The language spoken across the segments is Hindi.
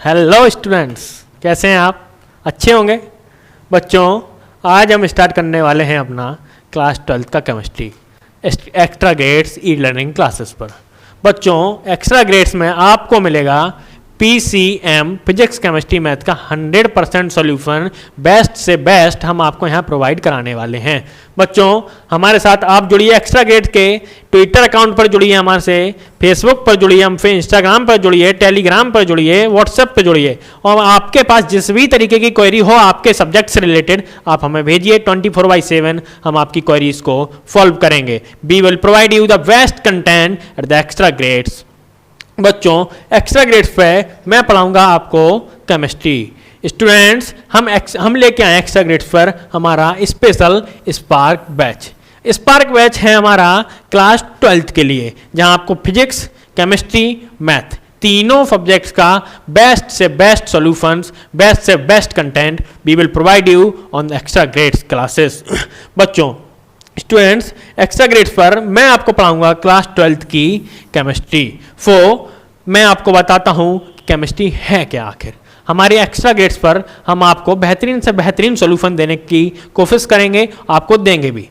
हेलो स्टूडेंट्स, कैसे हैं आप? अच्छे होंगे बच्चों। आज हम स्टार्ट करने वाले हैं अपना क्लास 12 का chemistry extra grades e learning classes पर। बच्चों, एक्स्ट्रा ग्रेड्स में आपको मिलेगा PCM फिजिक्स केमिस्ट्री मैथ का 100% सॉल्यूशन बेस्ट से बेस्ट हम आपको यहाँ प्रोवाइड कराने वाले हैं। बच्चों, हमारे साथ आप जुड़िए एक्स्ट्रा ग्रेड के ट्विटर अकाउंट पर जुड़िए, हमारे से फेसबुक पर जुड़िए, हम फिर इंस्टाग्राम पर जुड़िए, टेलीग्राम पर जुड़िए, व्हाट्सएप पर जुड़िए और आपके पास जिस भी तरीके की क्वेरी हो आपके सब्जेक्ट से रिलेटेड आप हमें भेजिए। 24/7 हम आपकी क्वेरीज को सॉल्व करेंगे। We will provide you the best content at the Extra Grades. बच्चों, एक्स्ट्रा ग्रेड्स पे मैं पढ़ाऊंगा आपको केमिस्ट्री। स्टूडेंट्स, हम लेके आए एक्स्ट्रा ग्रेड्स पर हमारा special Spark batch. Spark batch है हमारा क्लास 12 के लिए, जहां आपको फिजिक्स, केमिस्ट्री, मैथ तीनों सब्जेक्ट्स का बेस्ट से बेस्ट सॉल्यूशंस, बेस्ट से best content we will provide you on Extra Grades classes. बच्चों, स्टूडेंट्स, एक्स्ट्रा ग्रेड्स पर मैं आपको पढ़ाऊंगा क्लास 12 की केमिस्ट्री। मैं आपको बताता हूं केमिस्ट्री है क्या आखिर। हमारे एक्स्ट्रा ग्रेड्स पर हम आपको बेहतरीन से बेहतरीन सॉल्यूशन देने की कोशिश करेंगे, आपको देंगे भी।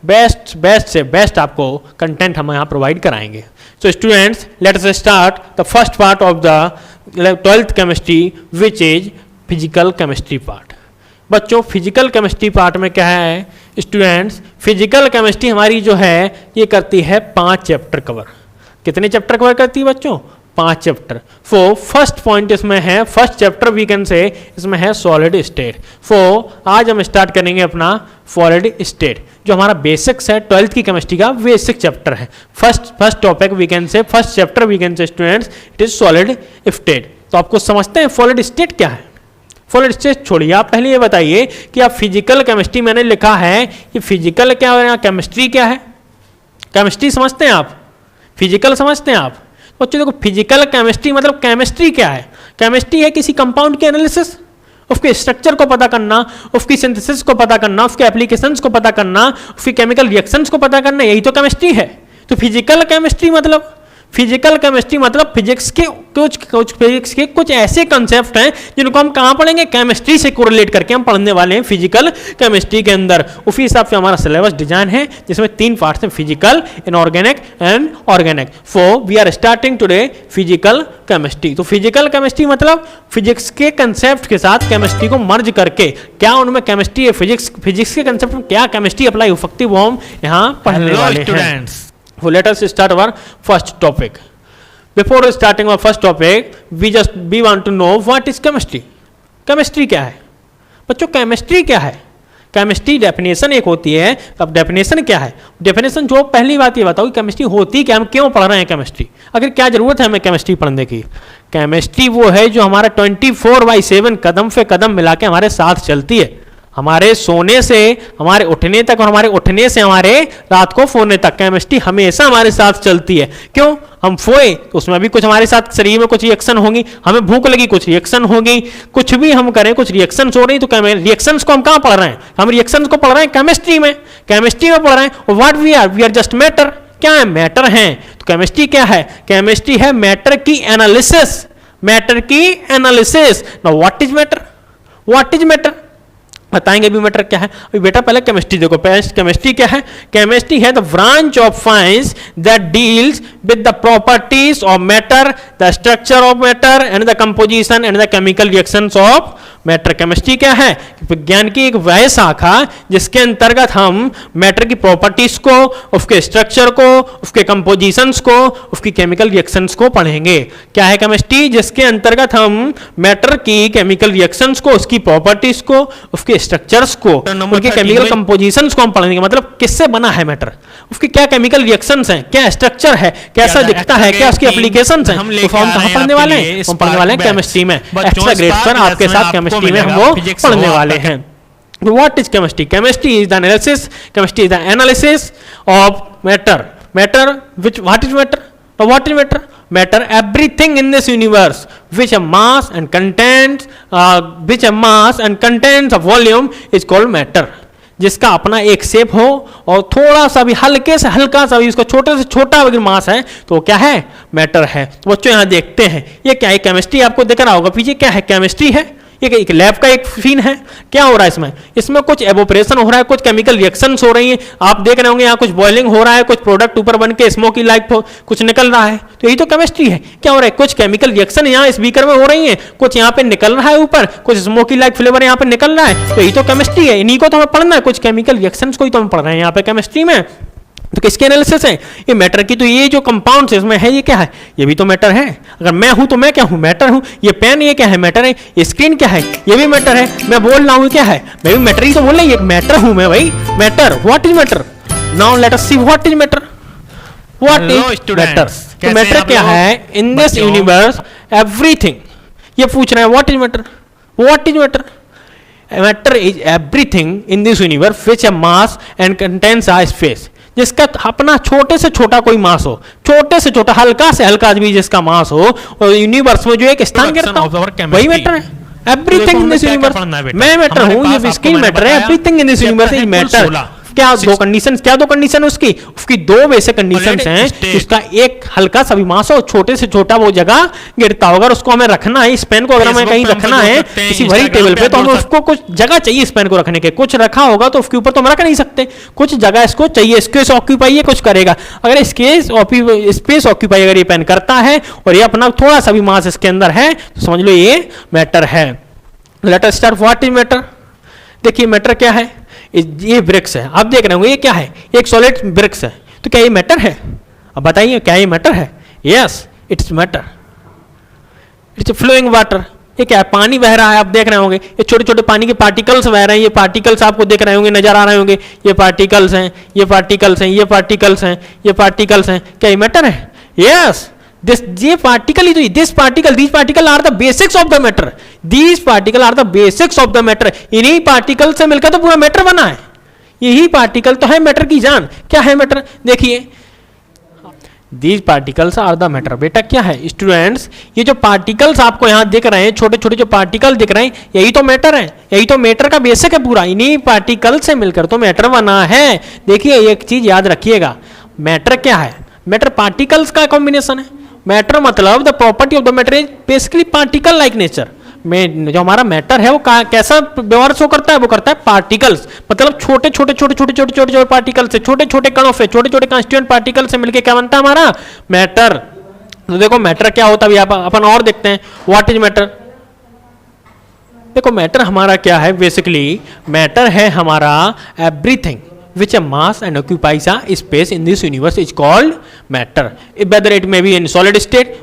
बेस्ट से बेस्ट आपको कंटेंट हम यहाँ प्रोवाइड कराएंगे। So students, let us start the first part of the 12th chemistry which is physical chemistry part. बच्चों, फिजिकल केमिस्ट्री पार्ट में क्या है स्टूडेंट्स? फिजिकल केमिस्ट्री हमारी जो है ये करती है 5 चैप्टर कवर। कितने चैप्टर कवर करती है बच्चों? 5 चैप्टर। फर्स्ट पॉइंट इसमें है, फर्स्ट चैप्टर वी कैन से इसमें है सॉलिड स्टेट। आज हम स्टार्ट करेंगे अपना सॉलिड स्टेट, जो हमारा बेसिक्स है 12th की केमिस्ट्री का बेसिक चैप्टर है। First topic we can say, first chapter we can say students it is solid state. तो आपको समझते हैं सॉलिड स्टेट क्या है? सॉलिड स्टेट छोड़िए, आप पहले ये बताइए कि आप फिजिकल केमिस्ट्री मैंने लिखा है, ये फिजिकल क्या है, केमिस्ट्री क्या है? केमिस्ट्री समझते हैं आप? फिजिकल समझते हैं आप? बच्चों देखो, फिजिकल केमिस्ट्री मतलब केमिस्ट्री क्या है? केमिस्ट्री है किसी कंपाउंड के एनालिसिस, उसके स्ट्रक्चर को पता करना, उसकी सिंथेसिस को पता करना, उसके एप्लीकेशंस को पता करना, उसकी केमिकल रिएक्शंस को पता करना, यही तो केमिस्ट्री है। तो फिजिकल केमिस्ट्री मतलब फिजिक्स के कुछ ऐसे कंसेप्ट हैं जिनको हम कहाँ पढ़ेंगे? केमिस्ट्री से कोरिलेट करके हम पढ़ने वाले हैं फिजिकल केमिस्ट्री के अंदर। उसी हिसाब से हमारा सिलेबस डिजाइन है जिसमें 3 पार्ट्स हैं, physical, inorganic and organic. We are starting today physical chemistry. तो फिजिकल केमिस्ट्री मतलब फिजिक्स के कंसेप्ट के साथ केमिस्ट्री को मर्ज करके क्या उनमें केमिस्ट्री है, फिजिक्स के कंसेप्ट में क्या केमिस्ट्री अप्लाई हो सकती है वो हम यहाँ पढ़ने वाले हैं। So let us start our first topic. Before starting our first topic, we want to know what is chemistry. Chemistry क्या है बच्चों? केमिस्ट्री क्या है? केमिस्ट्री डेफिनेशन एक होती है। अब डेफिनेशन क्या है? डेफिनेशन जो पहली बात ये बताओ कि केमिस्ट्री होती क्या, हम क्यों पढ़ रहे हैं केमिस्ट्री, अगर क्या जरूरत है हमें केमिस्ट्री पढ़ने की? केमिस्ट्री वो है जो हमारा 24/7 कदम से कदम मिला के हमारे साथ चलती है, हमारे सोने से हमारे उठने तक और हमारे उठने से हमारे रात को सोने तक केमिस्ट्री हमेशा हमारे साथ चलती है। क्यों? हम सोए तो उसमें भी कुछ हमारे साथ शरीर में कुछ रिएक्शन होंगी, हमें भूख लगी कुछ रिएक्शन होगी, कुछ भी हम करें कुछ रिएक्शन हो रही, तो रिएक्शंस को हम कहाँ पढ़ रहे हैं? हम रिएक्शंस को पढ़ रहे हैं केमिस्ट्री में पढ़ रहे हैं। What we are just matter. क्या है? मैटर है। तो केमिस्ट्री क्या है? केमिस्ट्री है मैटर की analysis, now what is matter? बताएंगे भी मैटर क्या है। अभी बेटा पहले केमिस्ट्री देखो। केमिस्ट्री क्या है? केमिस्ट्री है the branch of science that deals with the properties of matter, the structure of matter and the composition and the chemical reactions of matter. Chemistry क्या है? विज्ञान की एक वह शाखा जिसके अंतर्गत हम मैटर की प्रॉपर्टीज को, उसके स्ट्रक्चर को, उसके कंपोजिशंस को, उसकी केमिकल रिएक्शंस को पढ़ेंगे। क्या है केमिस्ट्री? जिसके अंतर्गत हम मैटर की केमिकल रिएक्शंस को, उसकी प्रॉपर्टीज को, उसके स्ट्रक्चर्स को, उनके केमिकल कंपोजिशंस को हम पढ़ेंगे। मतलब किससे बना है मैटर, उसके क्या केमिकल रिएक्शंस हैं, क्या स्ट्रक्चर है, कैसा दिखता है, क्या उसकी एप्लीकेशंस हैं, तो हम कहाँ पढ़ने वाले हैं? हम पढ़ने वाले हैं केमिस्ट्री में। एक्स्ट्रा ग्रेड पर आपके साथ केमिस्ट्री में हम वो पढ़ने वाले हैं। What is chemistry? Chemistry is the analysis of matter. What is matter? Now what is matter? Matter, everything in this universe which a mass and contains a volume is called matter. जिसका अपना एक शेप हो और थोड़ा सा भी हल्के से हल्का सा भी उसका छोटे से छोटा अगर मास है तो क्या है, मैटर है। तो बच्चों यहाँ देखते हैं ये क्या है, केमिस्ट्री आपको दिख रहा होगा पीछे, क्या है, केमिस्ट्री है। ये एक लैब का एक सीन है। क्या हो रहा है इसमें, इसमें कुछ एवोपरेशन हो रहा है, कुछ केमिकल रिएक्शंस हो रही हैं। आप देख रहे होंगे यहाँ कुछ बॉइलिंग हो रहा है, कुछ प्रोडक्ट ऊपर बन के स्मोकी लाइट कुछ निकल रहा है। तो यही तो केमिस्ट्री है। क्या हो रहा है, कुछ केमिकल रिएक्शन यहाँ इस बीकर में हो रही है, कुछ यहाँ पे निकल रहा है ऊपर, कुछ स्मोकी लाइट फ्लेवर यहाँ पे निकल रहा है। तो यही तो केमिस्ट्री है। इन्हीं को तो हमें पढ़ना है, कुछ केमिकल रिएक्शंस को ही तो हम पढ़ रहे हैं यहाँ पे केमिस्ट्री में। तो किसके एनालिसिस है, ये मैटर की। तो ये जो कंपाउंड्स इसमें है ये क्या है, ये भी तो मैटर है। अगर मैं हूं तो मैं क्या हूं, मैटर हूं। ये पेन ये क्या है, मैटर है। ये स्क्रीन क्या है, ये भी मैटर है। मैं बोल रहा हूं क्या है, मैं भी मैटर ही तो बोल रहा हूं, एक मैटर हूं मैं भाई, matter. What is matter, now let us see what is matter, what is matter. तो मैटर क्या है, इन दिस यूनिवर्स एवरीथिंग, ये पूछ रहे हैं what is matter, what is matter. Matter is everything in this universe which a mass and contains a space, जिसका अपना छोटे से छोटा कोई मास हो, छोटे से छोटा हल्का से हल्का भी जिसका मास हो, और यूनिवर्स में जो एक स्थान गिरता हो, वही मैटर है। एवरीथिंग इन दिस यूनिवर्स, मैं मैटर हूं, ये स्क्रीन मैटर है। Everything in this universe is matter. क्या दो कंडीशन, क्या दो कंडीशन उसकी दो बेसिक कंडीशन हैं। उसका एक हल्का सा भी मास हो, छोटे से छोटा वो जगह गिरता होगा, उसको हमें रखना है। इस पेन को अगर हमें कहीं रखना है किसी भरी टेबल पे, तो हमें उसको कुछ जगह चाहिए इस पेन को रखने के। कुछ रखा होगा तो उसके ऊपर तो हम रख नहीं सकते, कुछ जगह इसको चाहिए, स्पेस ऑक्यूपाई ये कुछ करेगा। अगर स्पेस ऑक्यूपाई अगर ये पेन करता है और ये अपना थोड़ा सा भी मास इसके अंदर है, तो समझ लो ये मैटर है। Let us start, what is matter. देखिए मैटर क्या है, ये ब्रिक्स है। आप देख रहे होंगे ये क्या है, एक सॉलिड ब्रिक्स है। तो क्या ये मैटर है, अब बताइए क्या ये मैटर है। Yes it's matter, it's flowing water. ये क्या है, पानी बह रहा है। आप देख रहे होंगे ये छोटे छोटे पानी के पार्टिकल्स बह रहे हैं। ये पार्टिकल्स आपको देख रहे होंगे, नजर आ रहे होंगे। ये पार्टिकल्स हैं, ये पार्टिकल्स हैं, ये पार्टिकल्स हैं, ये पार्टिकल्स हैं। क्या ये मैटर है। यस ये पार्टिकल ही तो, this particle are the basics of the matter, these particle are the basics of the matter. इन्हीं पार्टिकल से मिलकर तो पूरा मैटर बना है। यही पार्टिकल तो है मैटर की जान। क्या है मैटर, देखिए these particles are the matter. बेटा क्या है स्टूडेंट्स, ये जो पार्टिकल्स आपको यहाँ दिख रहे हैं, छोटे छोटे जो पार्टिकल दिख रहे हैं, यही तो मैटर है। यही तो मैटर का बेसिक है पूरा। इन्हीं पार्टिकल से मिलकर तो मैटर बना है। देखिए एक चीज याद रखिएगा, मैटर क्या है, मैटर पार्टिकल्स का कॉम्बिनेशन है। मैटर मतलब the property of the matter is basically particle like nature. में जो हमारा मैटर है वो कैसा व्यवहार शो करता है, वो करता है पार्टिकल्स, मतलब छोटे छोटे छोटे छोटे छोटे छोटे छोटे पार्टिकल से, छोटे छोटे कणों से, छोटे छोटे कॉन्स्टिट्यूएंट पार्टिकल से मिलके क्या बनता है हमारा मैटर। तो देखो मैटर क्या होता है अपन और देखते हैं, व्हाट इज मैटर। देखो मैटर हमारा क्या है, बेसिकली मैटर है हमारा everything which a mass and occupies a space in this universe is called matter, whether it may be in solid state।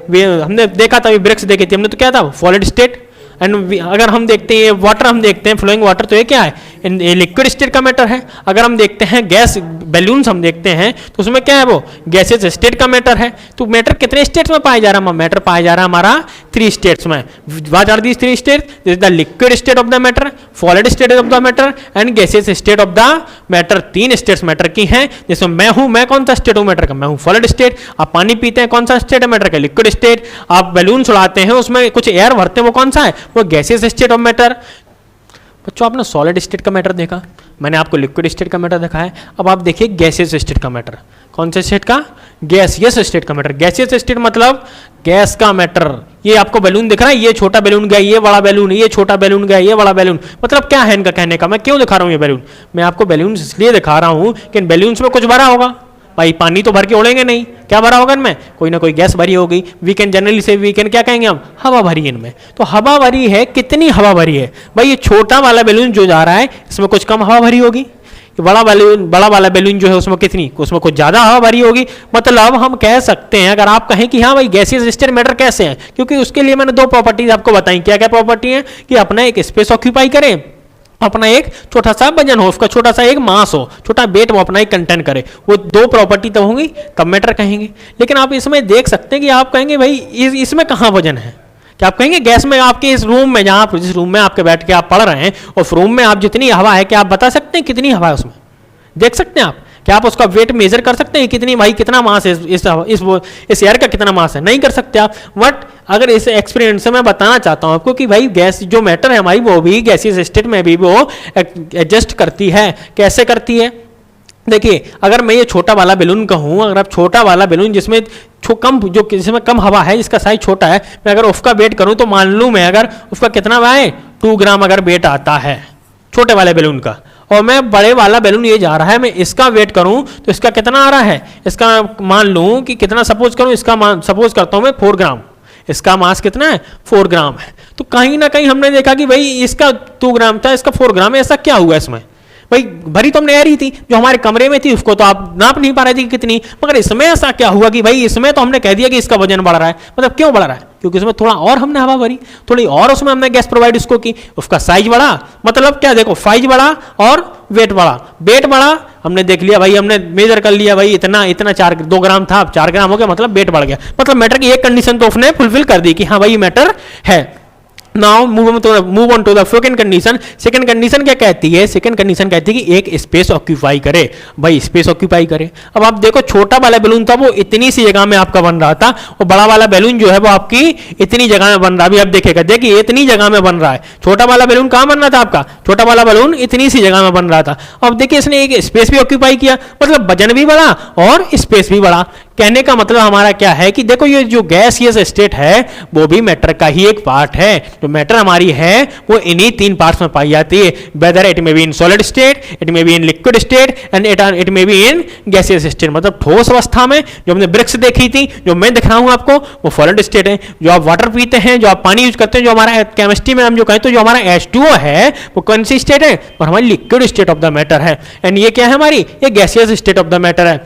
हमने देखा था, ब्रिक्स देखे थे हमने, तो क्या था सॉलिड स्टेट। एंड अगर हम देखते हैं वाटर, हम देखते हैं फ्लोइंग वाटर, तो ये क्या है, ये लिक्विड स्टेट का मैटर है। अगर हम देखते हैं गैस बैलून्स हम देखते हैं तो उसमें क्या है, वो गैसेस स्टेट का मैटर है। तो मैटर कितने स्टेट्स में पाया जा रहा है, मैटर पाया जा रहा है हमारा 3 स्टेट्स में। What are these 3 states, this is the liquid state of the matter, solid state of the matter and gases state of the matter. 3 states matter की हैं, जिसमें मैं हूं, मैं कौन सा स्टेट हूं मैटर का, मैं हूं सॉलिड स्टेट। आप पानी पीते हैं, कौन सा स्टेट है मैटर का, लिक्विड स्टेट। आप बैलून उड़ाते हैं, उसमें कुछ एयर भरते हैं, वो कौन सा है, वो गैसेस स्टेट ऑफ मैटर। बच्चों आपने सॉलिड स्टेट का मैटर देखा, मैंने आपको लिक्विड स्टेट का मैटर दिखाया। अब आप देखिए गैसियस स्टेट का मैटर, कौन से स्टेट का, गैसियस स्टेट का मैटर। गैसियस स्टेट मतलब गैस का मैटर। ये आपको बैलून दिख रहा है, ये छोटा बैलून गया, ये बड़ा बैलून, ये छोटा बैलून गया, ये बड़ा बैलून। मतलब क्या है इनका कहने का, मैं क्यों दिखा रहा हूं ये बैलून, मैं आपको बैलून इसलिए दिखा रहा हूं कि इन बैलून्स में कुछ भरा होगा। भाई पानी तो भर के उड़ेंगे नहीं, क्या भरा होगा इनमें, कोई ना कोई गैस भरी होगी। वी कैन जनरली से, वी कैन क्या कहेंगे हम, हवा भरी है इनमें। तो हवा भरी है, कितनी हवा भरी है भाई, ये छोटा वाला बैलून जो जा रहा है इसमें कुछ कम हवा भरी होगी, बड़ा वाला बैलून जो है उसमें कितनी, उसमें कुछ ज्यादा हवा भरी होगी। मतलब हम कह सकते हैं, अगर आप कहें कि हाँ भाई गैसियस स्टेट मैटर कैसे है, क्योंकि उसके लिए मैंने 2 प्रॉपर्टीज आपको बताई। क्या क्या प्रॉपर्टी है, कि अपना एक स्पेस ऑक्यूपाई करें, अपना एक छोटा सा वजन हो, उसका छोटा सा एक मास हो, छोटा वेट वो अपना एक कंटेन करे। वो 2 प्रॉपर्टी तो होंगी, तब मैटर कहेंगे। लेकिन आप इसमें देख सकते हैं कि आप कहेंगे भाई इसमें कहाँ वजन है, क्या आप कहेंगे गैस में, आपके इस रूम में, जहां जिस रूम में आपके बैठ के आप पढ़ रहे हैं, उस रूम में आप जितनी हवा है, क्या आप बता सकते हैं कितनी हवा है उसमें, देख सकते हैं आप? क्या आप उसका वेट मेजर कर सकते हैं कितनी भाई कितना मास है इस एयर का कितना मास है? नहीं कर सकते आप। बट अगर इस एक्सपेरिमेंट से मैं बताना चाहता हूं आपको कि भाई गैस जो मैटर है हमारी वो भी गैसियस स्टेट में भी वो एडजस्ट करती है। कैसे करती है? देखिए, अगर मैं ये छोटा वाला बैलून कहूँ, अगर आप छोटा वाला बैलून जिसमें जिसमें कम हवा है, जिसका साइज छोटा है, मैं अगर उसका वेट करूँ तो मान लूँ मैं अगर उसका कितना है 2 ग्राम अगर वेट आता है छोटे वाले बैलून का, और मैं बड़े वाला बैलून ये जा रहा है, मैं इसका वेट करूं तो इसका कितना आ रहा है, इसका मान लूं कि कितना सपोज करूं, इसका सपोज करता हूं मैं 4 ग्राम, इसका मास कितना है 4 ग्राम है। तो कहीं ना कहीं हमने देखा कि भाई इसका 2 ग्राम था, इसका 4 ग्राम है, ऐसा क्या हुआ इसमें? भाई भरी तो हमने एयर ही थी जो हमारे कमरे में थी, उसको तो आप नाप नहीं पा रहे थे कि कितनी, मगर इसमें ऐसा क्या हुआ कि भाई इसमें तो हमने कह दिया कि इसका वजन बढ़ रहा है। मतलब क्यों बढ़ रहा है? क्योंकि उसमें थोड़ा और हमने हवा भरी, थोड़ी और उसमें हमने गैस प्रोवाइड उसको की, उसका साइज बढ़ा। मतलब क्या, देखो साइज बढ़ा और वेट बढ़ा। वेट बढ़ा, हमने देख लिया भाई, हमने मेजर कर लिया भाई इतना 2 ग्राम था, 4 ग्राम हो गया, मतलब वेट बढ़ गया। मतलब मैटर की एक कंडीशन तो उसने फुलफिल कर दी कि हाँ भाई मैटर है। Now move on to the second condition. Second condition क्या कहती है? सेकंड कंडीशन कहती है कि एक स्पेस ऑक्यूपाई करे। भाई स्पेस ऑक्यूपाई करे। अब आप देखो, छोटा वाला बैलून था वो इतनी सी जगह में आपका बन रहा था, और बड़ा वाला बैलून जो है वो आपकी इतनी जगह में बन रहा है। अभी आप देखेगा, देखिए इतनी जगह में बन रहा है। छोटा वाला बैलून कहां बन रहा था आपका? छोटा वाला बैलून इतनी सी जगह में बन रहा था। अब देखिए इसने एक स्पेस भी ऑक्यूपाई किया, मतलब वजन भी बढ़ा और स्पेस भी बढ़ा। कहने का मतलब हमारा क्या है कि देखो ये जो गैसियस स्टेट है वो भी मैटर का ही एक पार्ट है। जो मैटर हमारी है वो इन्हीं 3 पार्ट्स में पाई जाती है, whether it may be in solid state, it may be in liquid state and it may be in gaseous state. मतलब ठोस अवस्था में जो हमने ब्रिक्स देखी थी, जो मैं दिख रहा हूं आपको, वो सॉलिड स्टेट है। जो आप वाटर पीते हैं, जो आप पानी यूज करते हैं, जो हमारा केमिस्ट्री में हम जो कहते हैं जो हमारा H2O है वो कौन सी स्टेट है? और हमारी liquid state of the matter है। एंड ये क्या है हमारी? ये gaseous state of the matter है।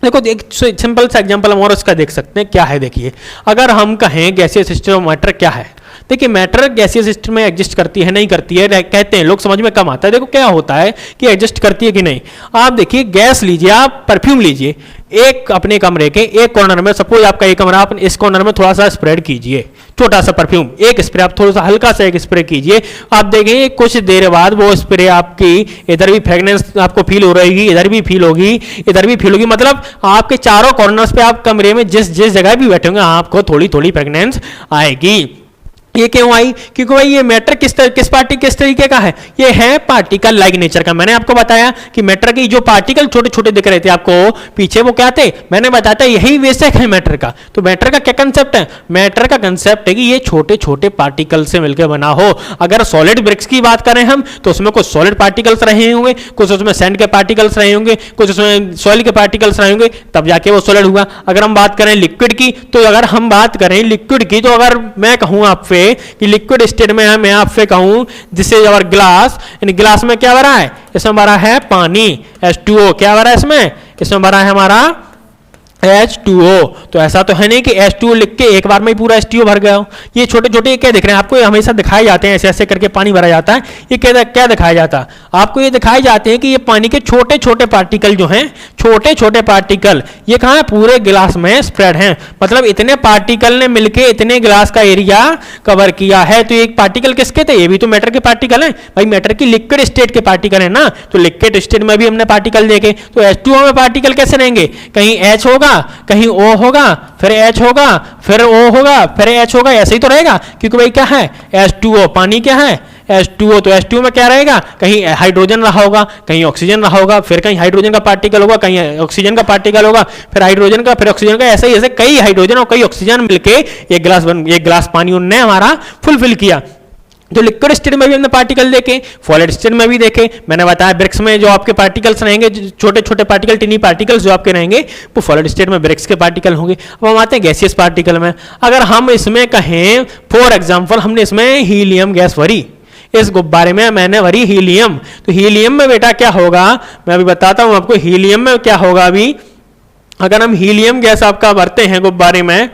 देखो एक सिंपल सा एग्जांपल हम और उसका देख सकते हैं। क्या है देखिए, अगर हम कहें गैसियस स्टेट ऑफ मैटर क्या है, देखिए मैटर गैसियस सिस्टम में एग्जिस्ट करती है नहीं करती है, कहते हैं लोग, समझ में कम आता है। देखो क्या होता है कि एग्जिस्ट करती है कि नहीं। आप देखिए गैस लीजिए, आप परफ्यूम लीजिए, एक अपने कमरे के एक कॉर्नर में, सपोज आपका एक कमरा, आप इस कॉर्नर में थोड़ा सा स्प्रेड कीजिए, छोटा सा परफ्यूम, एक स्प्रे आप थोड़ा सा हल्का सा एक स्प्रे कीजिए। आप देखेंगे कुछ देर बाद वो स्प्रे आपकी इधर भी फ्रेगनेंस आपको फील हो रही, इधर भी फील होगी, इधर भी फील होगी। मतलब आपके चारों कॉर्नर्स पे आप कमरे में जिस जिस जगह भी बैठे होंगे आपको थोड़ी थोड़ी फ्रेगनेंस आएगी। ये क्यों आई? क्योंकि भाई ये मैटर किस तरीके का है? ये है पार्टिकल लाइक नेचर का। मैंने आपको बताया कि मैटर की जो पार्टिकल छोटे छोटे दिख रहे थे आपको पीछे, वो क्या थे? मैंने बताया था यही बेसिक है मैटर का। तो मैटर का क्या कंसेप्ट है? मैटर का कंसेप्ट है कि ये छोटे छोटे पार्टिकल से मिलकर बना हो। अगर सॉलिड ब्रिक्स की बात करें हम, तो उसमें कुछ सॉलिड पार्टिकल्स रहे होंगे, कुछ उसमें सैंड के पार्टिकल्स रहे होंगे, कुछ उसमें सॉइल के पार्टिकल्स रहे होंगे, तब जाके वो सॉलिड हुआ। अगर हम बात करें लिक्विड की, तो अगर हम बात करें लिक्विड की, तो अगर मैं कहूं आपसे कि लिक्विड स्टेट में है, मैं आपसे कहूं जिससे और ग्लास, इन ग्लास में क्या भरा है? इसमें भरा है पानी, H2O। क्या भरा है इसमें भरा है हमारा H2O। तो ऐसा तो है नहीं कि H2O लिख के एक बार में ही पूरा H2O भर गया हो। ये छोटे छोटे क्या दिख रहे हैं आपको? ये हमेशा दिखाए जाते हैं, ऐसे ऐसे करके पानी भरा जाता है। ये क्या दिखाया जाता है आपको? ये दिखाए जाते हैं कि ये पानी के छोटे छोटे पार्टिकल जो हैं, छोटे छोटे पार्टिकल, ये कहाँ है? पूरे गिलास में स्प्रेड हैं। मतलब इतने पार्टिकल ने मिलके इतने गिलास का एरिया कवर किया है। तो एक पार्टिकल किसके थे? ये भी तो मैटर के पार्टिकल हैं भाई, मैटर की लिक्विड स्टेट के पार्टिकल है ना। तो लिक्विड स्टेट में भी हमने पार्टिकल देखे, तो H2O में पार्टिकल कैसे रहेंगे? कहीं H होगा, कहीं O होगा, फिर H होगा, फिर O होगा, फिर H होगा, ऐसे ही तो रहेगा। क्योंकि भाई क्या है? H2O, पानी क्या है? H2O। तो H2O में क्या रहेगा? कहीं हाइड्रोजन रहा होगा, कहीं ऑक्सीजन रहा होगा, फिर कहीं हाइड्रोजन का पार्टिकल होगा, कहीं ऑक्सीजन का पार्टिकल होगा, फिर हाइड्रोजन का, फिर ऑक्सीजन का, ऐसे ही ऐसे कई हाइड्रोजन और कई ऑक्सीजन मिलके एक गिलास पानी उन्होंने हमारा फुलफिल किया। तो लिक्विड स्टेट में भी हमने पार्टिकल देखे, सॉलिड स्टेट में भी देखे। मैंने बताया ब्रिक्स में जो आपके पार्टिकल्स रहेंगे, छोटे छोटे पार्टिकल, टिनी पार्टिकल्स जो आपके रहेंगे, वो सॉलिड स्टेट में ब्रिक्स के पार्टिकल होंगे। अब हम आते हैं गैसियस पार्टिकल में। अगर हम इसमें कहें फॉर एग्जाम्पल, हमने इसमें हीलियम गैस भरी, इस गुब्बारे में मैंने भरी हीलियम। तो हीलियम में बेटा क्या होगा, मैं अभी बताता हूं आपको। हीलियम में क्या होगा? अभी अगर हम हीलियम गैस आपका भरते हैं गुब्बारे में,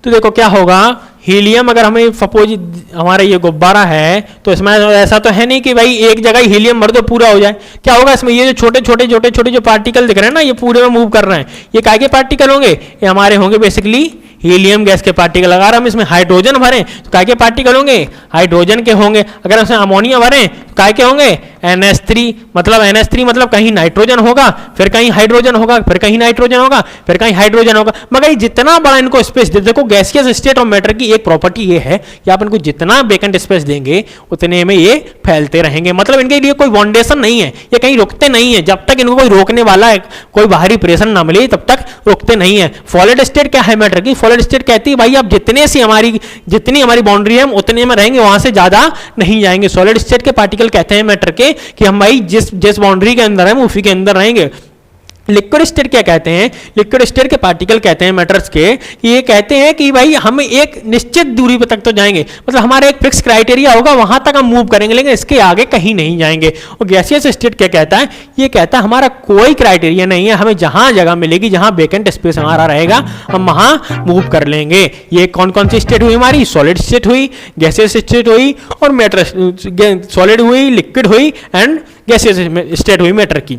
तो देखो क्या होगा। हीलियम अगर हमें सपोज हमारा ये गुब्बारा है, तो इसमें ऐसा तो है नहीं कि भाई एक जगह हीलियम भर दो पूरा हो जाए। क्या होगा इसमें? ये जो छोटे छोटे जो पार्टिकल दिख रहे हैं ना, ये पूरे में मूव कर रहे हैं। ये काय के पार्टिकल होंगे? ये हमारे होंगे बेसिकली हीलियम गैस के पार्टिकल। अगर हम इसमें हाइड्रोजन भरें तो काय के पार्टिकल होंगे? हाइड्रोजन के होंगे। अगर इसमें अमोनिया भरें तो काय के होंगे NH3, मतलब NH3 मतलब कहीं नाइट्रोजन होगा, फिर कहीं हाइड्रोजन होगा, फिर कहीं नाइट्रोजन होगा, फिर कहीं हाइड्रोजन होगा। मगर जितना बड़ा इनको स्पेस दे, देखो गैसियस स्टेट ऑफ मैटर की एक प्रॉपर्टी ये है कि आप इनको जितना वैकेंट स्पेस देंगे उतने में ये फैलते रहेंगे। मतलब इनके लिए कोई बाउंडेशन नहीं है, ये कहीं रुकते नहीं है। जब तक इनको कोई रोकने वाला है, कोई बाहरी प्रेशर ना मिले, तब तक रुकते नहीं है। सॉलिड स्टेट क्या है मैटर की? सॉलिड स्टेट कहती है भाई आप जितनी हमारी बाउंड्री है हम उतने में रहेंगे, वहां से ज्यादा नहीं जाएंगे। सॉलिड स्टेट के पार्टिकल कहते हैं मैटर के कि हम भाई जिस बाउंड्री के अंदर है हम उसी के अंदर रहेंगे। लिक्विड स्टेट क्या कहते हैं? लिक्विड स्टेट के पार्टिकल कहते हैं मैटर्स के, ये कहते हैं कि भाई हम एक निश्चित दूरी पर तक तो जाएंगे, मतलब हमारा एक फिक्स क्राइटेरिया होगा, वहां तक हम मूव करेंगे, लेकिन इसके आगे कहीं नहीं जाएंगे। और गैसियस स्टेट क्या कहता है? ये कहता है हमारा कोई क्राइटेरिया नहीं है, हमें जहां जगह मिलेगी, जहां वेकेंट स्पेस हमारा रहेगा, हम वहां मूव कर लेंगे। ये कौन कौन सी स्टेट हुई हमारी? सॉलिड स्टेट हुई, गैसियस स्टेट हुई, और मैटर सॉलिड हुई, लिक्विड हुई एंड गैसियस स्टेट हुई मैटर की।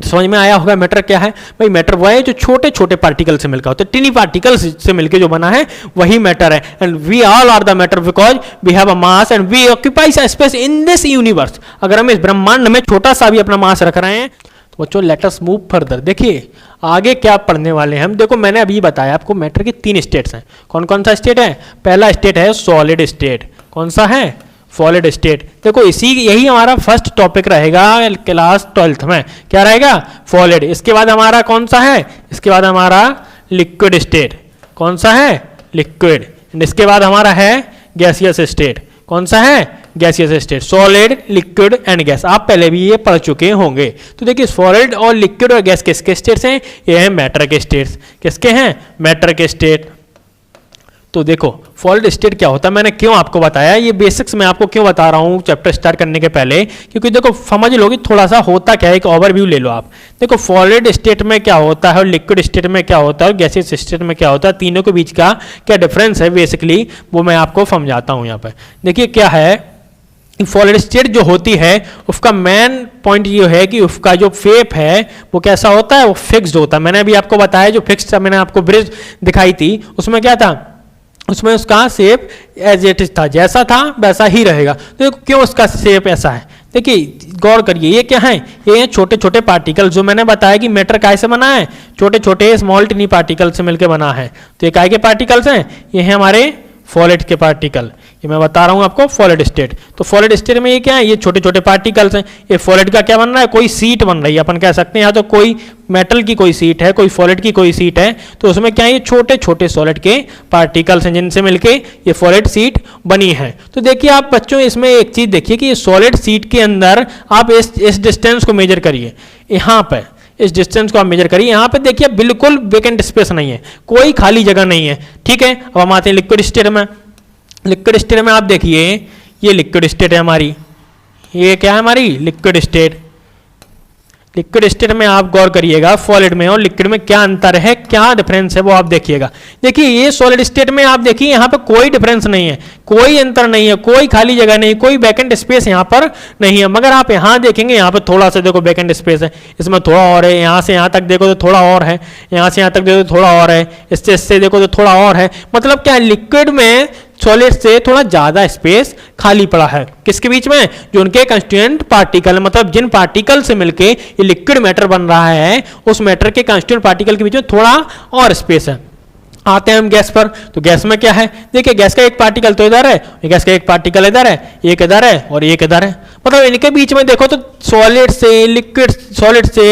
समझ में आया होगा मैटर क्या है? भाई मैटर वह है जो छोटे छोटे पार्टिकल से मिलकर होता है, टिनी पार्टिकल्स से मिलकर जो बना है वही मैटर है। And we all are the matter because we have a mass and we occupy space in this universe. अगर हम इस ब्रह्मांड में छोटा सा भी अपना मास रख रहे हैं तो बच्चों लेट अस मूव फर्दर। देखिए आगे क्या पढ़ने वाले हैं हम। देखो मैंने अभी बताया आपको मैटर की 3 स्टेट्स हैं। कौन कौन सा स्टेट है? पहला स्टेट है सॉलिड स्टेट। कौन सा है? Solid state. देखो यही हमारा फर्स्ट टॉपिक रहेगा क्लास 12th में। क्या रहेगा? सॉलिड। इसके बाद हमारा कौन सा है? इसके बाद हमारा लिक्विड स्टेट। कौन सा है? लिक्विड। इसके बाद हमारा है गैसियस स्टेट। कौन सा है? Gaseous state. Solid, liquid and gas, आप पहले भी ये पढ़ चुके होंगे। तो देखिए सॉलिड और लिक्विड और गैस किसके स्टेट्स हैं? ये हैं मैटर के स्टेट्स। किसके हैं? मैटर के स्टेट। तो देखो सॉलिड स्टेट क्या होता है, मैंने क्यों आपको बताया, ये बेसिक्स मैं आपको क्यों बता रहा हूँ चैप्टर स्टार्ट करने के पहले, क्योंकि देखो समझ लोगे थोड़ा सा होता क्या है, एक ओवरव्यू ले लो आप। देखो सॉलिड स्टेट में क्या होता है और लिक्विड स्टेट में क्या होता है और गैसियस स्टेट में क्या होता है, तीनों के बीच का क्या डिफरेंस है बेसिकली, वो मैं आपको समझाता हूँ यहाँ पर। देखिए क्या है, सॉलिड स्टेट जो होती है उसका मेन पॉइंट ये है कि उसका जो शेप है वो कैसा होता है? वो फिक्स्ड होता है। मैंने अभी आपको बताया जो फिक्स्ड था, मैंने आपको ब्रिज दिखाई थी, उसमें क्या था? उसमें उसका शेप एज इट इज था, जैसा था वैसा ही रहेगा। तो क्यों उसका शेप ऐसा है? देखिए गौर करिए, ये क्या है? ये छोटे छोटे पार्टिकल, जो मैंने बताया कि मैटर काय से बना है, छोटे छोटे स्मॉल टिनी पार्टिकल से मिलकर बना है। तो ये काय के पार्टिकल्स हैं? ये हैं हमारे सॉलिड के पार्टिकल। ये मैं बता रहा हूं आपको सॉलिड स्टेट। तो सॉलिड स्टेट में ये क्या है? ये छोटे छोटे पार्टिकल्स हैं। ये सॉलिड का क्या बन रहा है? कोई सीट बन रही है, अपन कह सकते हैं या तो कोई मेटल की कोई सीट है, कोई सॉलिड की कोई सीट है। तो उसमें क्या है? ये छोटे छोटे सॉलिड के पार्टिकल्स हैं जिनसे मिलके ये सॉलिड सीट बनी है। तो देखिए आप बच्चों इसमें एक चीज देखिए कि ये सॉलिड सीट के अंदर आप इस डिस्टेंस को मेजर करिए, यहाँ पे इस डिस्टेंस को आप मेजर करिए। यहाँ पे देखिए बिल्कुल वेकेंट स्पेस नहीं है, कोई खाली जगह नहीं है। ठीक है, अब हम आते हैं लिक्विड स्टेट में। लिक्विड स्टेट में आप देखिए ये लिक्विड स्टेट है हमारी, ये क्या है हमारी? Liquid state. लिक्विड स्टेट में आप गौर करिएगा सॉलिड में और लिक्विड में क्या अंतर है, क्या डिफरेंस है वो आप देखिएगा। देखिए ये सॉलिड स्टेट में आप देखिए यहाँ पे कोई डिफरेंस नहीं है, कोई अंतर नहीं है, कोई खाली जगह नहीं, कोई वैकेंट स्पेस यहाँ पर नहीं है। मगर आप यहाँ देखेंगे, यहाँ पे थोड़ा सा देखो वैकेंट स्पेस है, इसमें थोड़ा और है, यहाँ से यहाँ तक देखो तो थोड़ा और है, यहाँ से यहाँ तक देखो तो थोड़ा और है, इससे देखो तो थोड़ा और है। मतलब क्या है? लिक्विड में सॉलिड से थोड़ा ज्यादा स्पेस खाली पड़ा है। किसके बीच में? जो उनके कंस्टिट्यूएंट पार्टिकल, मतलब जिन पार्टिकल से मिलके ये लिक्विड मैटर बन रहा है, उस मैटर के कंस्टिट्यूएंट पार्टिकल के बीच में थोड़ा और स्पेस है। आते हैं हम गैस पर। तो गैस में क्या है? देखिए गैस का एक पार्टिकल तो इधर है, गैस का एक पार्टिकल इधर है, एक इधर है और एक इधर है। मतलब इनके बीच में देखो तो सॉलिड से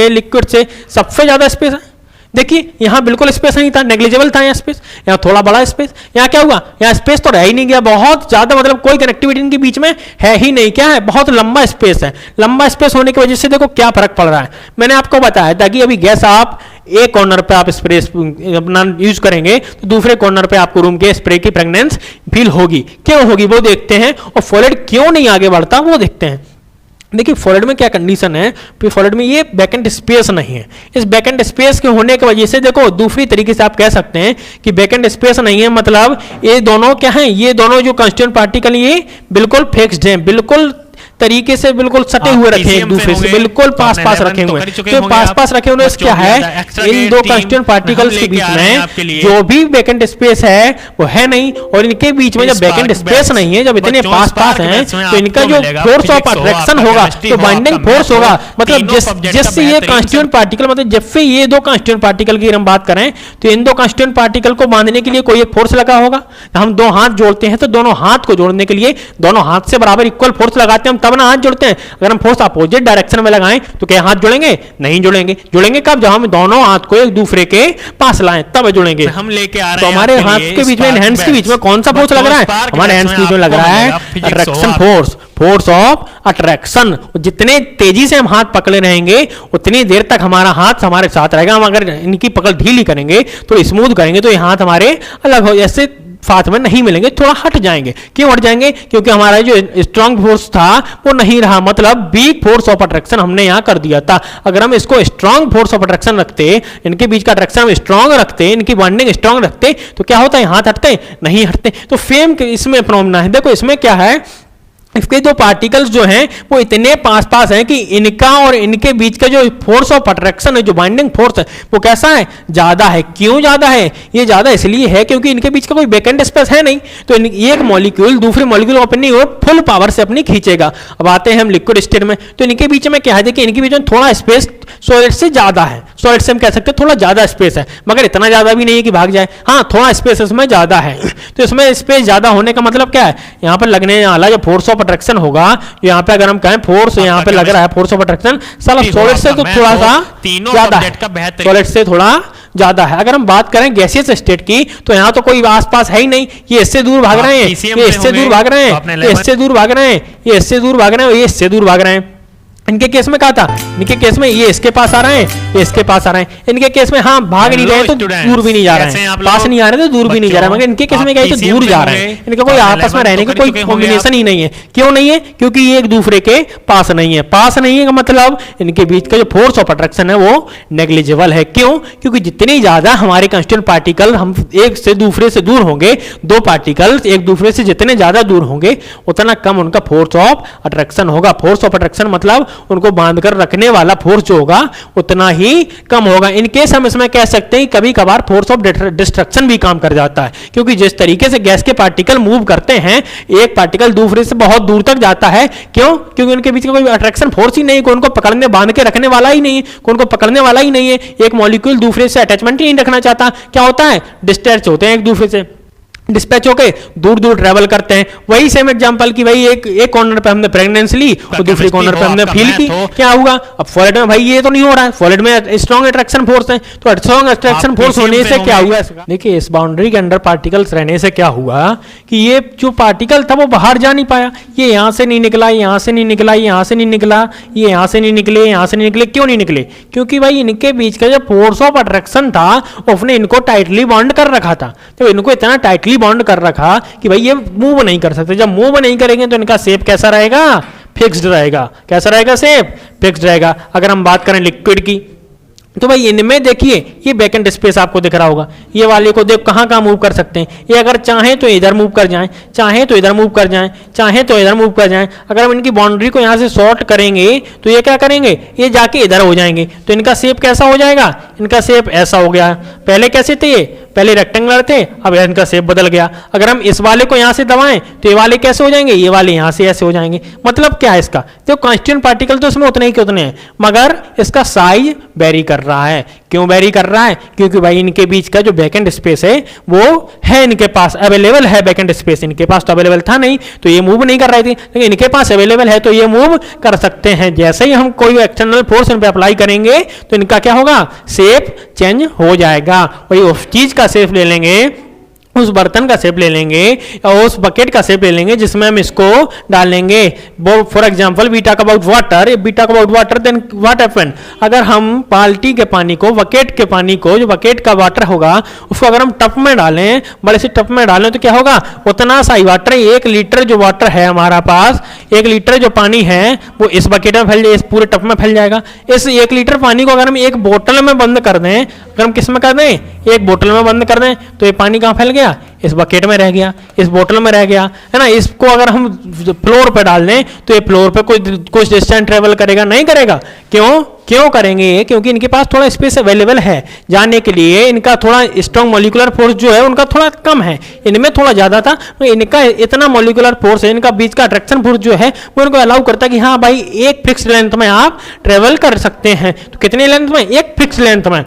लिक्विड से सबसे ज्यादा स्पेस है। देखिए यहाँ बिल्कुल स्पेस नहीं था, नेग्लिजिबल था यहाँ स्पेस, यहाँ थोड़ा बड़ा स्पेस। यहाँ क्या हुआ? यहाँ स्पेस तो रह ही नहीं गया, बहुत ज्यादा, मतलब कोई कनेक्टिविटी इनके बीच में है ही नहीं। क्या है? बहुत लंबा स्पेस है। लंबा स्पेस होने की वजह से देखो क्या फर्क पड़ रहा है। मैंने आपको बताया था कि अभी गैस आप एक कॉर्नर पे आप स्प्रे अपना यूज करेंगे तो दूसरे कॉर्नर पे आपको रूम के स्प्रे की प्रेगनेंस फील होगी। क्यों होगी वो देखते हैं, और सॉलिड क्यों नहीं आगे बढ़ता वो देखते हैं। देखिए सॉलिड में क्या कंडीशन है, फिर सॉलिड में ये वैकेंट स्पेस नहीं है। इस वैकेंट स्पेस के होने की वजह से देखो दूसरी तरीके से आप कह सकते हैं कि वैकेंट स्पेस नहीं है, मतलब ये दोनों क्या हैं? ये दोनों जो कंस्टिट्यूएंट पार्टिकल ये बिल्कुल फिक्स्ड हैं, बिल्कुल तरीके से बिल्कुल सटे हुए रखे एक दूसरे से, बिल्कुल पास पास रखे हुए। तो पास पास रखे हुए क्या है, इन दो कांस्टिट्यूएंट पार्टिकल्स के बीच में जो भी वैकेंट स्पेस है वो है नहीं, और इनके बीच में जब वैकेंट स्पेस नहीं है, जब इतने पास पास हैं, तो इनका जो फोर्स ऑफ अट्रैक्शन होगा, तो बाइंडिंग फोर्स होगा, मतलब जिससे ये कांस्टिट्यूएंट पार्टिकल, मतलब जब से ये दो कांस्टिट्यूएंट पार्टिकल की हम बात करें, तो इन दो कांस्टिट्यूएंट पार्टिकल को बांधने के लिए कोई एक फोर्स लगा होगा। हम दो हाथ जोड़ते हैं तो दोनों हाथ को जोड़ने के लिए दोनों हाथ से बराबर इक्वल फोर्स लगाते हैं हम, तब ना हाथ जोड़ते हैं। अगर हम फोर्स अपोजिट डायरेक्शन में लगाएं तो क्या हाथ जुड़ेंगे? नहीं जुड़ेंगे। जुड़ेंगे कब? जब हम दोनों हाथ को एक दूसरे के पास लाएं तब जुड़ेंगे। हम लेके आ रहे हैं तो हमारे हाथ के बीच में, हैंड्स के बीच में कौन सा फोर्स लग रहा है? हमारे हैंड्स के बीच में लग रहा है attraction force, force of attraction. जितने तेजी से हम हाथ पकड़े रहेंगे उतनी देर तक हमारा हाथ हमारे साथ रहेगा। हम अगर इनकी पकड़ ढीली करेंगे, तो स्मूथ करेंगे, तो ये हाथ हमारे अलग हो, जैसे साथ में नहीं मिलेंगे, थोड़ा हट जाएंगे। क्यों हट जाएंगे? क्योंकि हमारा जो स्ट्रांग फोर्स था वो नहीं रहा, मतलब वीक फोर्स ऑफ अट्रैक्शन हमने यहां कर दिया था। अगर हम इसको स्ट्रांग फोर्स ऑफ अट्रैक्शन रखते, इनके बीच का अट्रैक्शन हम स्ट्रांग रखते, इनकी बॉन्डिंग स्ट्रांग रखते, तो क्या होता है? हाथ हटते नहीं हटते। तो फेम इसमें फिनोमेना है। देखो इसमें क्या है, इसके दो पार्टिकल्स जो हैं वो इतने पास पास हैं कि इनका और इनके बीच का जो फोर्स ऑफ अट्रैक्शन है, जो बाइंडिंग फोर्स है, वो कैसा है? ज्यादा है। क्यों ज्यादा है? ये ज्यादा इसलिए है क्योंकि इनके बीच का कोई वैकेंट स्पेस है नहीं, तो एक मॉलिक्यूल दूसरे मॉलिक्यूल को अपनी ओर फुल पावर से अपनी खींचेगा। अब आते हैं हम लिक्विड स्टेट में, तो इनके बीच में क्या है, देखिए इनके बीच में थोड़ा स्पेस सॉलिड से ज्यादा है। सॉलिड से हम कह सकते हैं थोड़ा ज्यादा स्पेस है, मगर इतना ज्यादा भी नहीं है कि भाग जाए। हाँ, थोड़ा स्पेस इसमें ज्यादा है। तो इसमें स्पेस ज्यादा होने का मतलब क्या है? यहाँ पर लगने वाला जो फोर्स ऑफ अट्रैक्शन होगा, यहाँ पे अगर हम कहें फोर्स यहाँ पे लग रहा है फोर्स ऑफ अट्रैक्शन, साला सॉलिड से तो थोड़ा सा ज्यादा है, सॉलिड से थोड़ा ज्यादा है। अगर हम बात करें गैसियस स्टेट की, तो यहाँ तो कोई आसपास है ही नहीं। ये इससे दूर भाग रहे हैं, ये इससे दूर भाग रहे हैं, ये इससे दूर भाग रहे हैं, ये इससे दूर भाग रहे हैं, ये इससे दूर भाग रहे हैं। इनके केस में क्या था? इनके केस में ये इसके पास आ रहे हैं, ये इसके पास आ रहे हैं। इनके केस में हाँ भाग नहीं रहे तो दूर भी नहीं जा रहे हैं, पास नहीं आ रहे तो दूर भी नहीं जा रहे हैं, मगर इनके केस में क्या है, तो दूर जा रहे हैं। इनका कोई आपस में रहने का कोई कॉम्बिनेशन ही नहीं है। क्यों नहीं है? क्योंकि ये एक दूसरे के पास नहीं है। पास नहीं है का मतलब इनके बीच का जो फोर्स ऑफ अट्रैक्शन है वो नेग्लिजिबल है। क्यों? क्योंकि जितनी ज्यादा हमारे कांस्टिट्यूएंट पार्टिकल हम एक से दूसरे से दूर होंगे, दो पार्टिकल्स एक दूसरे से जितने ज्यादा दूर होंगे, उतना कम उनका फोर्स ऑफ अट्रैक्शन होगा। फोर्स ऑफ अट्रैक्शन मतलब उनको बांधकर रखने वाला फोर्स जो होगा उतना ही कम होगा। इन केस हम इसमें कह सकते हैं कभी कभार फोर्स ऑफ डिस्ट्रक्शन भी काम कर जाता है, क्योंकि जिस तरीके से गैस के पार्टिकल मूव करते हैं, एक पार्टिकल दूसरे से बहुत दूर तक जाता है। क्यों? क्योंकि उनके बीच का कोई अट्रैक्शन फोर्स ही नहीं, कोई उनको पकड़ने बांध के रखने वाला ही नहीं है, कोई उनको पकड़ने वाला ही नहीं है। एक मॉलिक्यूल दूसरे से अटैचमेंट ही नहीं रखना चाहता। क्या होता है? डिस्टैच होते हैं एक दूसरे से, डिस्पैच होके दूर दूर ट्रेवल करते हैं। वही सेम एग्जांपल की वही एक कॉर्नर पे हमने प्रेगनेंसी ली और दूसरी कॉर्नर पे हमने फील की, क्या होगा? अब सॉलिड में भाई ये तो नहीं हो रहा है, सॉलिड में स्ट्रॉन्ग अट्रैक्शन फोर्स है, तो स्ट्रॉन्ग अट्रैक्शन फोर्स होने से क्या हुआ? देखिए इस बाउंड्री के अंदर पार्टिकल्स रहने से क्या हुआ कि ये जो पार्टिकल था वो बाहर जा नहीं पाया। ये यहाँ से नहीं निकला, यहाँ से नहीं निकला, यहाँ से नहीं निकला, ये यहाँ से नहीं निकले, यहाँ से नहीं निकले। क्यों नहीं निकले? क्योंकि भाई इनके बीच का जो फोर्स ऑफ अट्रैक्शन था उसने इनको टाइटली बॉन्ड कर रखा था। तो इनको इतना टाइटली बॉन्ड कर रखा कि भाई ये मूव नहीं कर सकते। जब मूव नहीं करेंगे तो इनका शेप कैसा रहेगा? फिक्स्ड रहेगा। कैसा रहेगा? शेप फिक्स्ड रहेगा। अगर हम बात करें लिक्विड की, तो भाई इनमें देखिए ये वैकेंट स्पेस आपको दिख रहा होगा। ये वाले को देख कहाँ कहाँ मूव कर सकते हैं। ये अगर चाहें तो इधर मूव कर जाएं, चाहें तो इधर मूव कर जाएं, चाहें तो इधर मूव कर जाएं। अगर हम इनकी बाउंड्री को यहाँ से शॉर्ट करेंगे तो ये क्या करेंगे? ये जाके इधर हो जाएंगे। तो इनका शेप कैसा हो जाएगा? इनका शेप ऐसा हो गया। पहले कैसे थे? ये पहले रेक्टेंगुलर थे, अब इनका शेप बदल गया। अगर हम इस वाले को यहाँ से दबाएं तो ये वाले कैसे हो जाएंगे? ये वाले यहाँ से ऐसे हो जाएंगे। मतलब क्या है इसका? तो कांस्टिट्यूएंट पार्टिकल तो इसमें उतने ही के उतने हैं, मगर इसका साइज वेरी कर रहा है। क्यों वेरी कर रहा है? क्योंकि भाई इनके बीच का जो वैकेंट स्पेस है वो है इनके पास अवेलेबल है। वैकेंट स्पेस इनके पास तो अवेलेबल था नहीं, तो ये मूव नहीं कर रही थी, लेकिन इनके पास अवेलेबल है तो ये मूव कर सकते हैं। जैसे ही हम कोई एक्सटर्नल फोर्स इन पे अप्लाई करेंगे तो इनका क्या होगा? शेप चेंज हो जाएगा। वही उस चीज का शेप ले लेंगे, उस बर्तन का शेप ले लेंगे और उस बकेट का शेप ले लेंगे जिसमें हम इसको डालेंगे। For example we talk about water, we talk about water, then what happen? अगर हम बाल्टी के पानी को, बकेट के पानी को, जो बकेट का वाटर होगा उसको अगर हम टप में डालें, बड़े से टप में डालें, तो क्या होगा? उतना सा ही वाटर, 1 लीटर जो वाटर है हमारा पास, 1 लीटर जो पानी है वो इस बकेट में फैल जाएगा, इस पूरे टप में फैल जाएगा। इस 1 लीटर पानी को अगर हम एक बोतल में बंद कर दें, अगर हम किस में कर दें? एक बोतल में बंद कर दें, तो ये पानी कहाँ फैल गया? इस बकेट में रह गया, इस बोतल में रह गया, है ना। इसको अगर हम फ्लोर पे डाल दें तो ये फ्लोर पे कुछ डिस्टेंस ट्रेवल करेगा, नहीं करेगा। क्यों करेंगे ये? क्योंकि इनके पास थोड़ा स्पेस अवेलेबल है जाने के लिए। इनका थोड़ा स्ट्रॉन्ग मॉलिक्यूलर फोर्स जो है उनका थोड़ा कम है, इनमें थोड़ा ज़्यादा था। तो इनका इतना मॉलिक्यूलर फोर्स है, इनका बीच का अट्रैक्शन फोर्स जो है वो इनको अलाउ करता है कि हाँ भाई एक फिक्स लेंथ में आप ट्रेवल कर सकते हैं। तो कितने लेंथ में? एक फिक्स लेंथ में।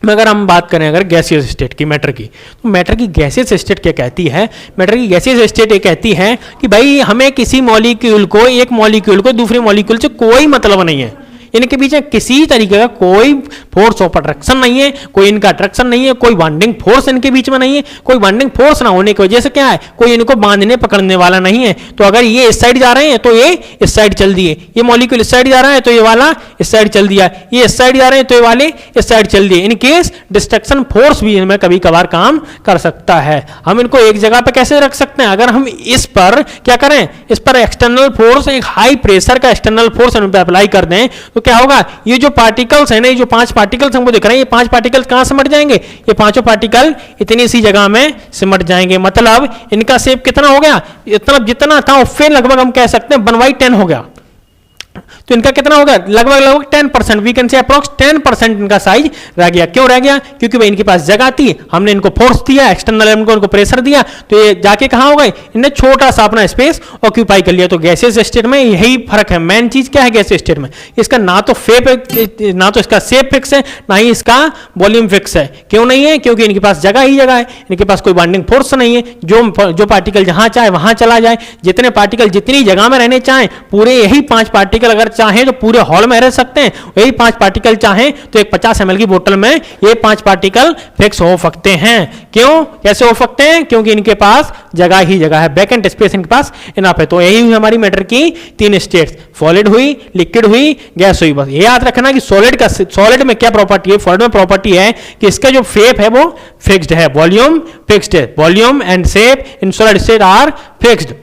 अगर हम बात करें अगर गैसियस स्टेट की, मैटर की, तो मैटर की गैसियस स्टेट क्या कहती है? मैटर की गैसियस स्टेट ये कहती है कि भाई हमें किसी मॉलिक्यूल को, एक मॉलिक्यूल को दूसरे मॉलिक्यूल से कोई मतलब नहीं है, इनके बीच में किसी तरीके का कोई फोर्स ऑफ अट्रैक्शन नहीं है, कोई इनका अट्रैक्शन नहीं है, कोई बाइंडिंग फोर्स इनके बीच में नहीं है। कोई बाइंडिंग फोर्स ना होने की वजह से क्या है, कोई इनको बांधने पकड़ने वाला नहीं है। तो अगर ये इस साइड जा रहे हैं तो ये इस साइड चल दिए, ये मॉलिक्यूल इस साइड जा रहा है तो ये वाला इस साइड चल दिया, ये इस साइड जा रहे हैं तो ये वाले इस साइड चल दिए। इन केस डिस्ट्रक्शन फोर्स भी इनमें कभी कभार काम कर सकता है। हम इनको एक जगह पे कैसे रख सकते हैं? अगर हम इस पर क्या करें, इस पर एक्सटर्नल फोर्स, एक हाई प्रेशर का एक्सटर्नल फोर्स इन पे अप्लाई कर दें तो क्या होगा, ये जो पार्टिकल्स है ना, ये जो 5 पार्टिकल्स हमको दिख रहे हैं, ये 5 पार्टिकल्स कहां सिमट जाएंगे? ये पांचों पार्टिकल इतनी सी जगह में सिमट जाएंगे। मतलब इनका शेप कितना हो गया? इतना जितना था उससे लगभग हम कह सकते हैं 1/10 हो गया। तो इनका कितना हो गया? लगभग 10%, वी कैन से अप्रॉक्स 10% इनका साइज रह गया। क्यों रह गया? क्योंकि भाई इनके पास जगह थी, हमने इनको फोर्स दिया, एक्सटर्नल इनको प्रेशर दिया, तो ये जाके कहां हो गए? इन्हें छोटा सा अपना स्पेस ऑक्यूपाई कर लिया। तो गैसियस स्टेट में यही फर्क है। मेन चीज क्या है गैसियस स्टेट में? इसका ना तो इसका शेप फिक्स है, ना ही इसका वॉल्यूम फिक्स है। क्यों नहीं है? क्योंकि इनके पास जगह ही जगह है, इनके पास कोई बाइंडिंग फोर्स नहीं है। जो पार्टिकल जहां चाहे वहां चला जाए, जितने पार्टिकल जितनी जगह में रहने चाहे, पूरे यही 5 पार्टिकल अगर चाहें तो पूरे हॉल में रह सकते हैं। यही 5 पार्टिकल चाहें तो एक 50 ml की बोतल में ये 5 पार्टिकल फिक्स हो सकते हैं। क्यों? कैसे हो सकते हैं? क्योंकि इनके पास जगह ही जगह है, वैकेंट स्पेस इनके पास इनफ है। तो यही हुई हमारी मैटर की 3 स्टेट्स, सॉलिड हुई, लिक्विड हुई, गैस हुई। बस ये याद रखना कि सॉलिड में क्या प्रॉपर्टी है? सॉलिड में प्रॉपर्टी है कि इसका जो शेप है वो फिक्स्ड है, वॉल्यूम फिक्स्ड है। Volume and shape in solid state are fixed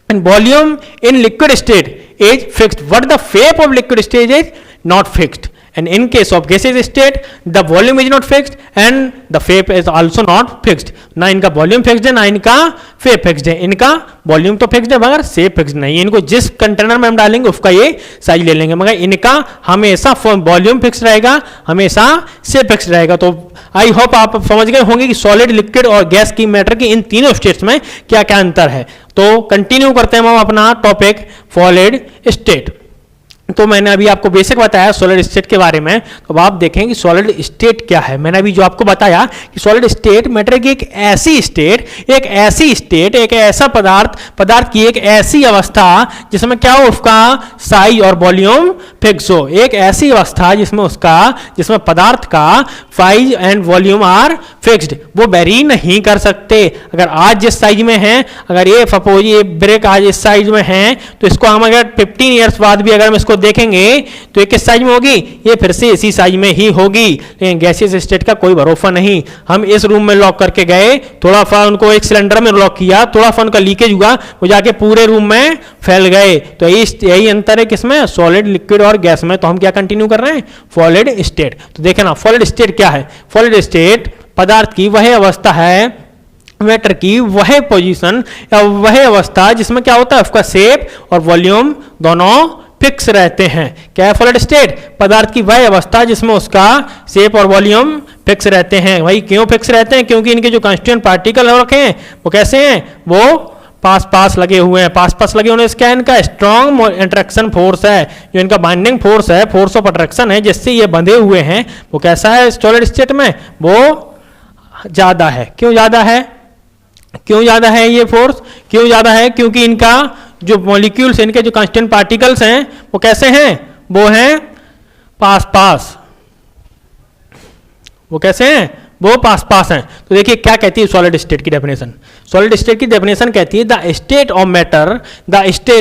and volume in liquid state is fixed, but the shape of liquid state is not fixed. And in case of gaseous state, the volume is not fixed and the shape is also not fixed. ना इनका वॉल्यूम फिक्स्ड है, ना इनका शेप फिक्स्ड है। इनका वॉल्यूम तो फिक्स्ड है मगर शेप फिक्स्ड नहीं है। इनको जिस कंटेनर में हम डालेंगे उसका ये साइज ले लेंगे, मगर इनका हमेशा वॉल्यूम फिक्स रहेगा, हमेशा शेप फिक्स रहेगा। तो आई होप आप समझ गए होंगे कि सॉलिड, लिक्विड और गैस की मैटर की इन तीनों स्टेट्स में क्या क्या अंतर है। तो कंटिन्यू करते हैं हम अपना टॉपिक सॉलिड स्टेट। तो मैंने अभी आपको बेसिक बताया सॉलिड स्टेट के बारे में। तो अब आप देखें कि सॉलिड स्टेट क्या है। मैंने अभी जो आपको बताया कि सॉलिड स्टेट मैटर की एक ऐसी स्टेट, एक ऐसा पदार्थ की एक ऐसी अवस्था जिसमें क्या हो, उसका साइज और वॉल्यूम फिक्स हो। एक ऐसी अवस्था जिसमें पदार्थ का size and volume are fixed, वो वेरी नहीं कर सकते। अगर आज जिस साइज में है, अगर ये सपोज ये ब्रेक आज इस साइज में है, तो इसको हम अगर 15 ईयर्स बाद भी अगर हम इसको देखेंगे तो ये किस साइज में होगी? ये फिर से इसी साइज में ही होगी। लेकिन गैसियस स्टेट का कोई भरोसा नहीं। हम इस रूम में लॉक करके गए, थोड़ा सा उनको एक सिलेंडर में लॉक किया, थोड़ा सा उनका लीकेज हुआ, वो जाके पूरे रूम में फैल गए। तो यही अंतर है किसमें? सॉलिड, लिक्विड और गैस में। तो हम क्या कंटिन्यू कर रहे हैं? Solid state. तो देखे ना, सॉलिड स्टेट क्या है? सॉलिड स्टेट पदार्थ की वह अवस्था है, मैटर की वह पोजीशन या वह अवस्था जिसमें क्या होता है, उसका शेप और वॉल्यूम दोनों फिक्स रहते हैं। क्या है सॉलिड स्टेट? पदार्थ की वह अवस्था जिसमें उसका शेप और वॉल्यूम फिक्स रहते हैं। भाई क्यों फिक्स रहते हैं? क्योंकि इनके जो कांस्टिट्यूएंट पार्टिकल रखे हैं वो कैसे हैं? वो पास लगे हुए हैं। पास लगे होने से क्या है? इनका स्ट्रॉन्ग इंट्रैक्शन फोर्स है, जो इनका बाइंडिंग फोर्स है, फोर्स ऑफ अट्रैक्शन है, जिससे ये बंधे हुए हैं, वो कैसा है सॉलिड स्टेट में? वो ज्यादा है। क्यों ज्यादा है? ये फोर्स क्यों ज्यादा है? क्योंकि इनका जो मॉलिक्यूल्स, इनके जो कांस्टेंट पार्टिकल्स हैं वो कैसे हैं? वो हैं पास। वो कैसे हैं? वो पास हैं। तो देखिए क्या कहती है सॉलिड स्टेट की डेफिनेशन। सॉलिड स्टेट की डेफिनेशन कहती है the state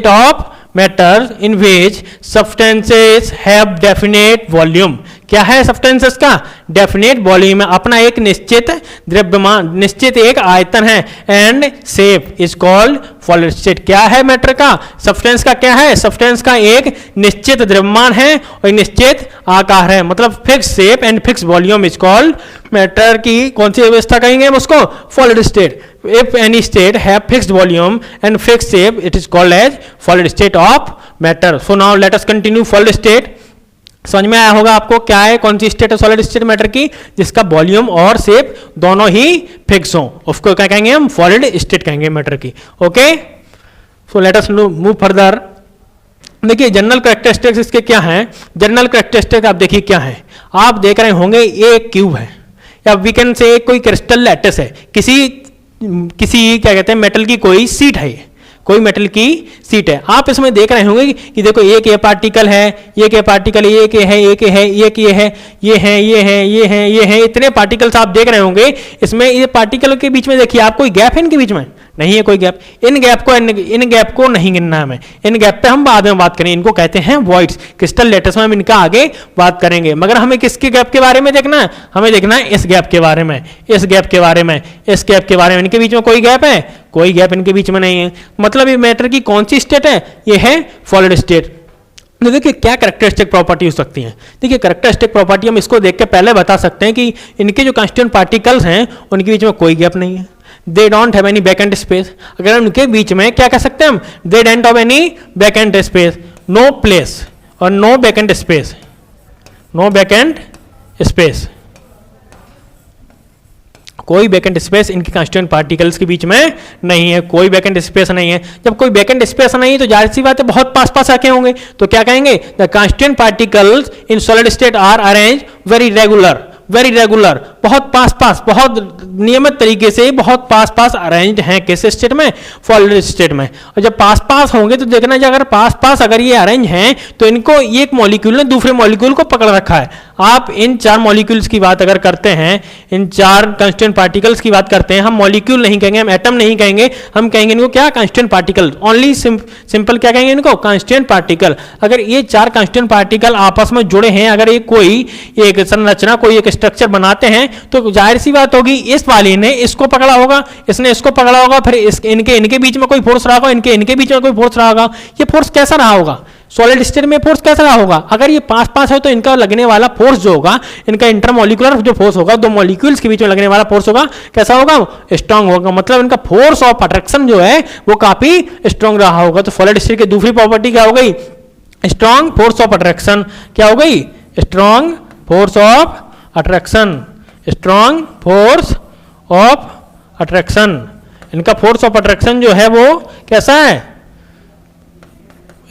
of matter in which substances have definite volume. क्या है सब्सटेंसेस का? डेफिनेट वॉल्यूम है, अपना एक निश्चित द्रव्यमान, निश्चित एक आयतन है। And shape is called solid state. क्या है मैटर का? सब्सटेंस का क्या है? सब्सटेंस का एक निश्चित द्रव्यमान है और एक निश्चित आकार है, मतलब fix shape and fix volume is called matter की कौन सी व्यवस्था कहेंगे हम उसको? Solid state. If any state have fixed volume and fixed shape, it is called as solid state of matter. So now let us continue solid state. समझ में आया होगा आपको क्या है, कौन सी स्टेट है सॉलिड स्टेट मैटर की? जिसका वॉल्यूम और शेप दोनों ही फिक्स हो, उसको क्या कहेंगे हम? सॉलिड स्टेट कहेंगे मैटर की। Okay, so let us move further. देखिए जनरल कैरेक्टरिस्टिक्स इसके क्या हैं? जनरल कैरेक्टरिस्टिक्स आप देखिए क्या है, आप देख रहे होंगे ये एक क्यूब है, या वी कैन से कोई क्रिस्टल लैटिस है, किसी क्या कहते हैं मेटल की कोई सीट है, कोई मेटल की सीट है। आप इसमें देख रहे होंगे कि देखो एक ये पार्टिकल है, एक ये पार्टिकल, एक ये है, एक ये है, एक ये है, ये है, ये है, ये है, ये है, इतने पार्टिकल्स आप देख रहे होंगे। इसमें ये पार्टिकल के बीच में देखिए आप, कोई गैप है इनके बीच में? नहीं है कोई गैप। इन गैप को नहीं गिनना है हमें, इन गैप पे हम बाद में बात करेंगे। इनको कहते हैं वॉइड्स, क्रिस्टल लैटिस में हम इनका आगे बात करेंगे। मगर हमें किसके गैप के बारे में देखना है? हमें देखना है इस गैप के बारे में, इस गैप के बारे में, इस गैप के बारे में। इनके बीच में कोई गैप है? कोई गैप इनके बीच में नहीं है। मतलब ये मैटर की कौन सी स्टेट है? ये है सॉलिड स्टेट। तो देखिए क्या कैरेक्टरिस्टिक प्रॉपर्टी हो सकती है। देखिए कैरेक्टरिस्टिक प्रॉपर्टी हम इसको देख के पहले बता सकते हैं कि इनके जो कांस्टिट्यूएंट पार्टिकल्स हैं उनके बीच में कोई गैप नहीं है। They don't have any vacant space. अगर उनके बीच में क्या कह सकते हैं हम? They don't have any vacant space, no place और no vacant space, no vacant space, कोई वैकेंट स्पेस इनके कांस्टिट्यूएंट पार्टिकल्स के बीच में नहीं है, कोई वैकेंट स्पेस नहीं है। जब कोई वैकेंट स्पेस नहीं है तो जाहिर सी बात है बहुत पास पास आके होंगे, तो क्या कहेंगे? The constituent particles in solid state are arrange very regular, very regular, बहुत पास पास, बहुत नियमित तरीके से बहुत पास पास अरेंज्ड हैं। किस स्टेट में? सॉलिड स्टेट में। और जब पास पास होंगे तो देखना है अगर पास पास अगर ये अरेंज हैं तो इनको एक मॉलिक्यूल ने दूसरे मॉलिक्यूल को पकड़ रखा है। आप इन चार मॉलिक्यूल्स की बात अगर करते हैं, इन चार कांस्टिट्यूएंट पार्टिकल्स की बात करते हैं, हम मॉलिक्यूल नहीं कहेंगे, हम एटम नहीं कहेंगे, हम कहेंगे इनको क्या? कांस्टिट्यूएंट पार्टिकल। ओनली सिंपल क्या कहेंगे इनको? कांस्टिट्यूएंट पार्टिकल। अगर ये चार कांस्टिट्यूएंट पार्टिकल आपस में जुड़े हैं, अगर ये कोई एक संरचना, कोई एक स्ट्रक्चर बनाते हैं तो जाहिर सी बात होगी इस वाले ने इसको पकड़ा होगा, इसने इसको पकड़ा होगा, फिर इनके बीच में कोई फोर्स रहा होगा, इनके बीच में कोई फोर्स रहा होगा। ये फोर्स कैसा रहा होगा? सॉलिड स्टेट में फोर्स कैसा रहा होगा? अगर ये पास पास है तो इनका लगने वाला फोर्स जो होगा, इनका इंटरमॉलिक्यूलर जो फोर्स होगा, दो मॉलिक्यूल्स के बीच में लगने वाला फोर्स होगा, कैसा होगा? स्ट्रांग होगा। मतलब इनका फोर्स ऑफ अट्रैक्शन जो है वो काफी स्ट्रांग रहा होगा। तो सॉलिड स्टेट की दूसरी प्रॉपर्टी क्या हो गई? Strong force of attraction. क्या हो गई? Strong force of attraction, strong force of attraction. इनका फोर्स ऑफ अट्रैक्शन जो है वो कैसा है?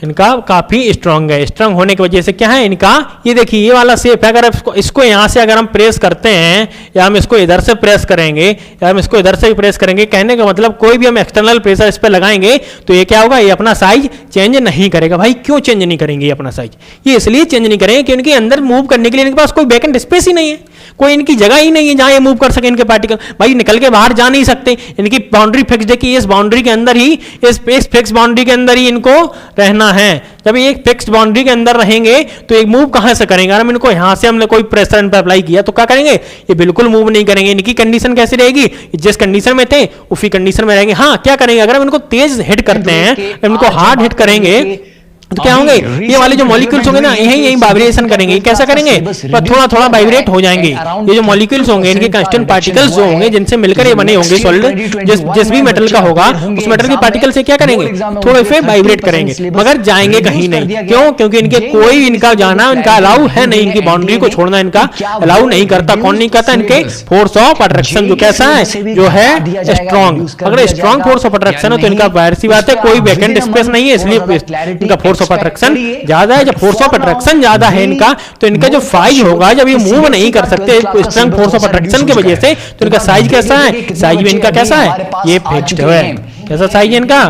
इनका काफी स्ट्रांग है। स्ट्रांग होने की वजह से क्या है इनका? ये देखिए ये वाला शेप है, अगर इसको यहां से अगर हम प्रेस करते हैं, या हम इसको इधर से प्रेस करेंगे, या हम इसको इधर से प्रेस करेंगे, कहने का मतलब कोई भी हम एक्सटर्नल प्रेशर इस पर लगाएंगे तो ये क्या होगा? ये अपना साइज चेंज नहीं करेगा। भाई क्यों चेंज नहीं करेंगे ये अपना साइज? ये इसलिए चेंज नहीं करेंगे कि इनके अंदर मूव करने के लिए इनके पास कोई वैकेंट स्पेस ही नहीं है, कोई इनकी जगह ही नहीं है जहां ये मूव कर सके। इनके पार्टिकल भाई निकल के बाहर जा नहीं सकते, इनकी बाउंड्री फिक्स्ड है कि इस बाउंड्री के अंदर ही, इस फिक्स बाउंड्री के अंदर ही इनको रहना है। जब ये एक फिक्स्ड बाउंड्री के अंदर रहेंगे तो एक मूव कहां से करेंगे? अगर हम इनको यहां से हमने कोई प्रेशर इन पर अप्लाई किया तो क्या करेंगे? ये बिल्कुल मूव नहीं करेंगे। इनकी कंडीशन कैसी रहेगी? जिस कंडीशन में थे उसी कंडीशन में रहेंगे। हाँ क्या करेंगे? अगर हम इनको तेज हिट करते हैं, इनको हार्ड हिट करेंगे तो क्या होंगे? ये वाले जो मॉलिक्यूल्स होंगे ना यही वाइब्रेशन करेंगे। कैसा करेंगे? थोड़ा थोड़ा वाइब्रेट हो जाएंगे। ये जो मॉलिक्यूल्स होंगे, इनके कांस्टेंट पार्टिकल्स जो होंगे जिनसे मिलकर ये बने होंगे सॉलिड, जिस भी मेटल का होगा उस मेटल के पार्टिकल से क्या करेंगे? थोड़े से वाइब्रेट करेंगे, मगर जाएंगे कहीं नहीं। क्यों? क्योंकि इनके कोई इनका जाना इनका अलाउ है नहीं, इनकी बाउंड्री को छोड़ना इनका अलाउ नहीं करता। कौन नहीं करता? इनके फोर्स ऑफ अट्रैक्शन जो कैसा है? जो है स्ट्रॉन्ग। अगर स्ट्रॉन्ग फोर्स ऑफ अट्रैक्शन है तो इनका बाहर सी बात है कोई वैकेंट स्पेस नहीं है, इसलिए इनका फोर्स ऑफ अट्रैक्शन ज्यादा है। जब फोर्स ऑफ अट्रैक्शन ज्यादा है इनका तो इनका जो साइज होगा, जब ये मूव नहीं कर सकते स्ट्रॉन्ग फोर्स ऑफ अट्रैक्शन की वजह से, तो इनका साइज कैसा है? साइज भी इनका कैसा है? ये फिक्स्ड है। कैसा साइज है इनका?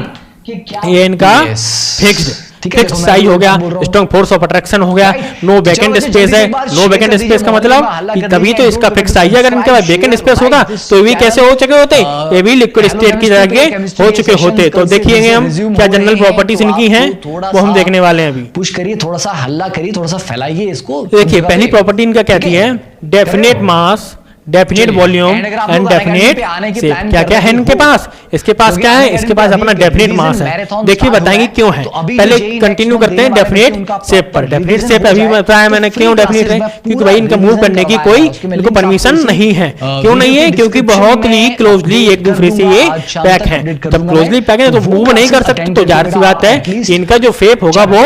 ये इनका फिक्स्ड। फिक्स साइज हो गया, स्ट्रॉन्ग फोर्स ऑफ अट्रैक्शन हो गया, नो वैकेंट स्पेस है। नो वैकेंट स्पेस का मतलब तभी तो इसका फिक्स साइज है, अगर इनके पास वैकेंट स्पेस होगा तो ये भी कैसे हो चुके होते, ये भी लिक्विड स्टेट की तरह हो चुके होते। तो देखिएंगे हम क्या जनरल प्रॉपर्टीज इनकी हैं वो हम देखने वाले हैं अभी। पुश करिए, थोड़ा सा हल्ला करिए, थोड़ा सा फैलाइए इसको। देखिए पहली प्रॉपर्टी इनका कहती है definite mass, definite volume and definite shape. क्या क्या है इनके पास, इसके पास क्या है, इसके पास अपना डेफिनेट मास है। देखिए बताएंगे क्यों है, पहले कंटिन्यू करते हैं डेफिनेट शेप पर। डेफिनेट शेप अभी बताया मैंने क्यों डेफिनेट है, क्योंकि भाई इनका मूव करने की कोई इनको परमिशन नहीं है। क्यों नहीं है, क्योंकि बहुत ही क्लोजली एक दूसरे से ये पैक है। जब क्लोजली पैक है तो मूव नहीं कर सकते, तो जाहिर सी बात है कि इनका जो शेप होगा वो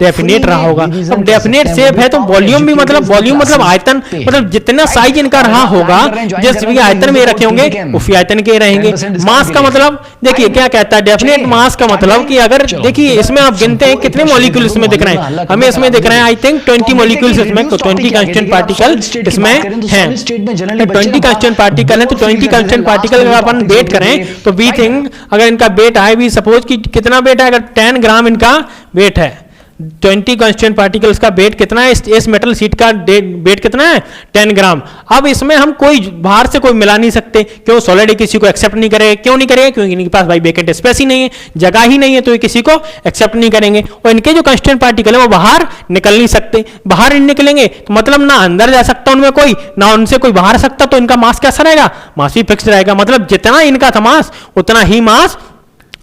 डेफिनेट रहा होगा। अब डेफिनेट शेप है तो वॉल्यूम भी मतलब वॉल्यूम मतलब आयतन, मतलब जितना साइज इनका रहा होगा जिस भी आयतन में रखे होंगे उसी आयतन के रहेंगे। मास का मतलब देखिए क्या कहता है, डेफिनेट मास का मतलब कि अगर देखिए इसमें आप गिनते हैं कितने मॉलिक्यूल इसमें दिख रहे हैं, हमें इसमें दिख रहे हैं आई थिंक 20 मॉलिक्यूल्स इसमें, तो 20 कांस्टेंट पार्टिकल इसमें हैं। 20 कांस्टेंट पार्टिकल है तो 20 कांस्टेंट पार्टिकल अगर अपन वेट करें तो वी थिंक अगर इनका वेट है भी सपोज कि कितना वेट है, अगर 10 ग्राम इनका वेट है, 20 कांस्टेंट पार्टिकल्स का वेट कितना है, इस मेटल शीट का वेट कितना है 10 ग्राम। अब इसमें हम कोई बाहर से कोई मिला नहीं सकते, क्यों, सॉलिड किसी को एक्सेप्ट नहीं करेगा। क्यों नहीं करेगा, क्योंकि इनके पास भाई वैकेंट स्पेस ही नहीं है, जगह ही नहीं है, तो ये किसी को एक्सेप्ट नहीं करेंगे। और इनके जो कांस्टेंट पार्टिकल है वो बाहर निकल नहीं सकते, बाहर नहीं निकलेंगे तो मतलब ना अंदर जा सकता उनमें कोई, ना उनसे कोई बाहर सकता, तो इनका मास कैसा रहेगा, मास भी फिक्स रहेगा। मतलब जितना इनका था मास उतना ही मास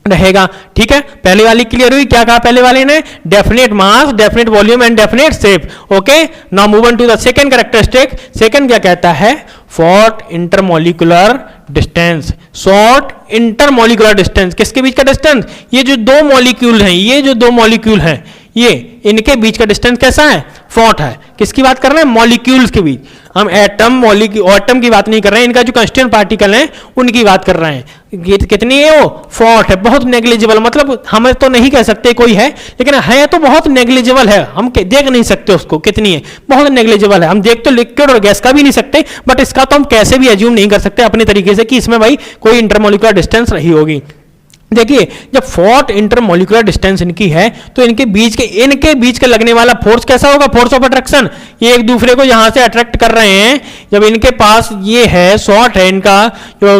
रहेगा। ठीक है, पहले वाली क्लियर हुई। क्या कहा पहले वाले ने, definite mass, definite volume and definite shape. Okay, now move on to the second characteristic. Second क्या कहता है, short intermolecular distance. Short intermolecular distance, किसके बीच का डिस्टेंस, ये जो दो मॉलिक्यूल हैं, ये जो दो मॉलिक्यूल हैं, ये इनके बीच का डिस्टेंस कैसा है, शॉर्ट है। किसकी बात कर रहे हैं, मॉलिक्यूल्स के बीच। हम एटम एटम की बात नहीं कर रहे हैं, इनका जो कांस्टेंट पार्टिकल हैं उनकी बात कर रहे हैं। कितनी है वो, शॉर्ट है, बहुत नेग्लिजिबल। मतलब हम तो नहीं कह सकते कोई है, लेकिन है तो बहुत नेग्लिजिबल है, हम देख नहीं सकते उसको कितनी है, बहुत नेग्लिजिबल है। हम देख तो लिक्विड और गैस का भी नहीं सकते, बट इसका तो हम कैसे भी एज्यूम नहीं कर सकते अपने तरीके से कि इसमें भाई कोई इंटरमॉलिक्यूलर डिस्टेंस रही होगी। देखिए जब शॉर्ट इंटरमॉलिक्यूलर डिस्टेंस इनकी है तो इनके बीच के लगने वाला फोर्स कैसा होगा, फोर्स ऑफ अट्रैक्शन। ये एक दूसरे को यहां से अट्रैक्ट कर रहे हैं, जब इनके पास ये है, शॉर्ट है, इनका जो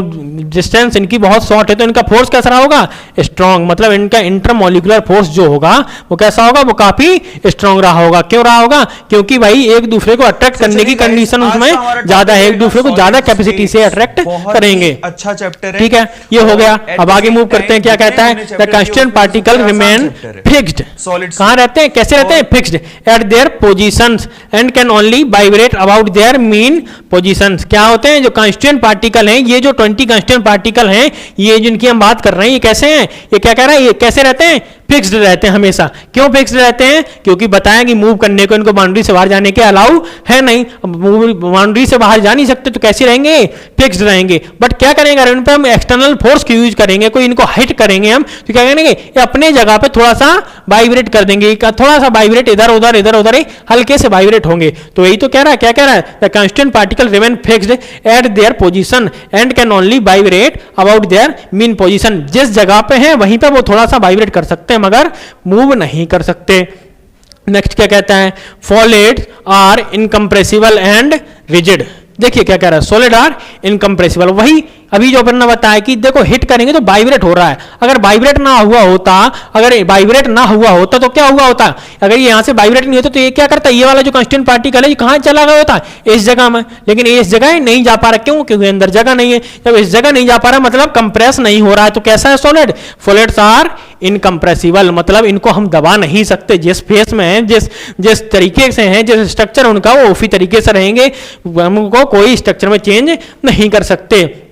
डिस्टेंस इनकी बहुत शॉर्ट है, तो इनका फोर्स कैसा रहा होगा, स्ट्रॉन्ग। मतलब इनका इंटरमॉलिक्यूलर फोर्स जो होगा वो कैसा होगा, वो काफी स्ट्रॉन्ग रहा होगा। क्यों रहा होगा, क्योंकि भाई एक दूसरे को अट्रैक्ट करने की कंडीशन उसमें ज्यादा है, एक दूसरे को ज्यादा कैपेसिटी से अट्रैक्ट करेंगे। अच्छा चैप्टर है, ठीक है, ये हो गया। अब आगे मूव करते हैं। क्या कहता है, the constant particle remain fixed. कहां रहते हैं, कैसे रहते हैं, fixed at there positions and can only vibrate about their mean positions. क्या होते हैं, जो कांस्टेंट पार्टिकल हैं, ये जो 20 कांस्टेंट पार्टिकल हैं, ये जिनकी हम बात कर रहे हैं, ये कैसे हैं, ये क्या कह रहा है, ये कैसे रहते हैं, फिक्स्ड रहते हैं हमेशा। क्यों फिक्स्ड रहते हैं, क्योंकि बताया कि मूव करने को इनको बाउंड्री से बाहर जाने के अलाउ है नहीं, बाउंड्री से बाहर जा नहीं सकते, तो कैसे रहेंगे, फिक्स्ड रहेंगे। बट क्या करेंगे, अगर इन पर हम एक्सटर्नल फोर्स की यूज करेंगे, कोई इनको हिट करेंगे हम, तो क्या करेंगे, ये अपने जगह पे थोड़ा सा वाइब्रेट कर देंगे, थोड़ा सा वाइब्रेट इधर उधर इधर उधर हल्के से वाइब्रेट होंगे। तो यही तो कह रहा है, क्या कह रहा है, the constant particle remain fixed at their position and can only vibrate about their mean position. जिस जगह पे है वहीं पे वो थोड़ा सा वाइब्रेट कर सकते हैं, मगर मूव नहीं कर सकते। नेक्स्ट क्या कहता है, solids are incompressible and rigid. देखिए क्या कह रहा है, सॉलिड आर इनकम्प्रेसिबल। वही अभी जो अपन ने बताया कि देखो हिट करेंगे तो वाइब्रेट हो रहा है, अगर वाइब्रेट ना हुआ होता तो क्या हुआ होता, अगर ये यहां से वाइब्रेट नहीं होता तो ये क्या करता है, ये वाला जो कांस्टेंट पार्टिकल है ये कहां चला गया होता, इस जगह में। लेकिन ये इस जगह नहीं जा पा रहा, क्यों, क्योंकि अंदर जगह नहीं है। जब इस जगह नहीं जा पा रहा मतलब कंप्रेस नहीं हो रहा है, तो कैसा है सॉलिड, सॉलिड्स आर इनकम्प्रेसिबल। मतलब इनको हम दबा नहीं सकते, जिस फेस में है, जिस तरीके से है, जिस स्ट्रक्चर उनका वो उसी तरीके से रहेंगे, हमको कोई स्ट्रक्चर में चेंज नहीं कर सकते।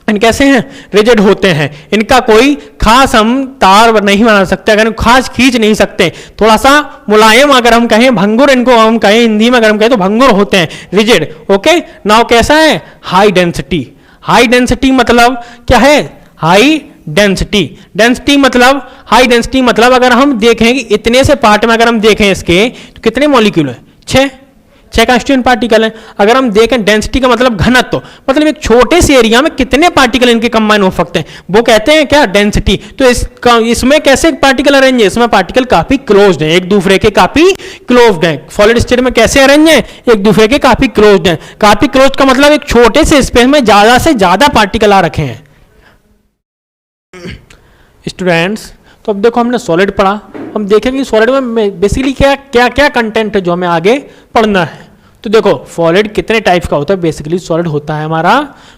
इन कैसे हैं, रिजिड होते हैं, इनका कोई खास हम तार नहीं बना सकते, अगर खास खींच नहीं सकते, थोड़ा सा मुलायम अगर हम कहें, भंगुर इनको हम कहें हिंदी में, अगर हम कहें तो भंगुर होते हैं, रिजिड। ओके, नाउ कैसा है, हाई डेंसिटी। हाई डेंसिटी मतलब क्या है, हाई डेंसिटी। डेंसिटी मतलब हाई डेंसिटी मतलब अगर हम देखें कि इतने से पार्ट में अगर हम देखें इसके तो कितने मॉलिक्यूल है, 6, 6 कांस्टीट्यूएंट पार्टिकल हैं। अगर हम देखें डेंसिटी का मतलब घनत्व, मतलब एक छोटे से एरिया में कितने पार्टिकल इनके कंबाइन हो सकते हैं, वो कहते हैं क्या, डेंसिटी। तो इसमें कैसे पार्टिकल अरेंज है, इसमें पार्टिकल काफी क्लोज्ड है, एक दूसरे के काफी क्लोज्ड है। सॉलिड स्टेट में कैसे अरेंज है, एक दूसरे के काफी क्लोज्ड है। काफी क्लोज्ड का मतलब एक छोटे से स्पेस में ज्यादा से ज्यादा पार्टिकल आ रखे हैं। स्टूडेंट्स, तो अब देखो हमने सॉलिड पढ़ा, हम देखेंगे कि सॉलिड में बेसिकली क्या क्या क्या कंटेंट है जो हमें आगे पढ़ना है। तो देखो सॉलिड कितने टाइप का होता है, बेसिकली सॉलिड होता है हमारा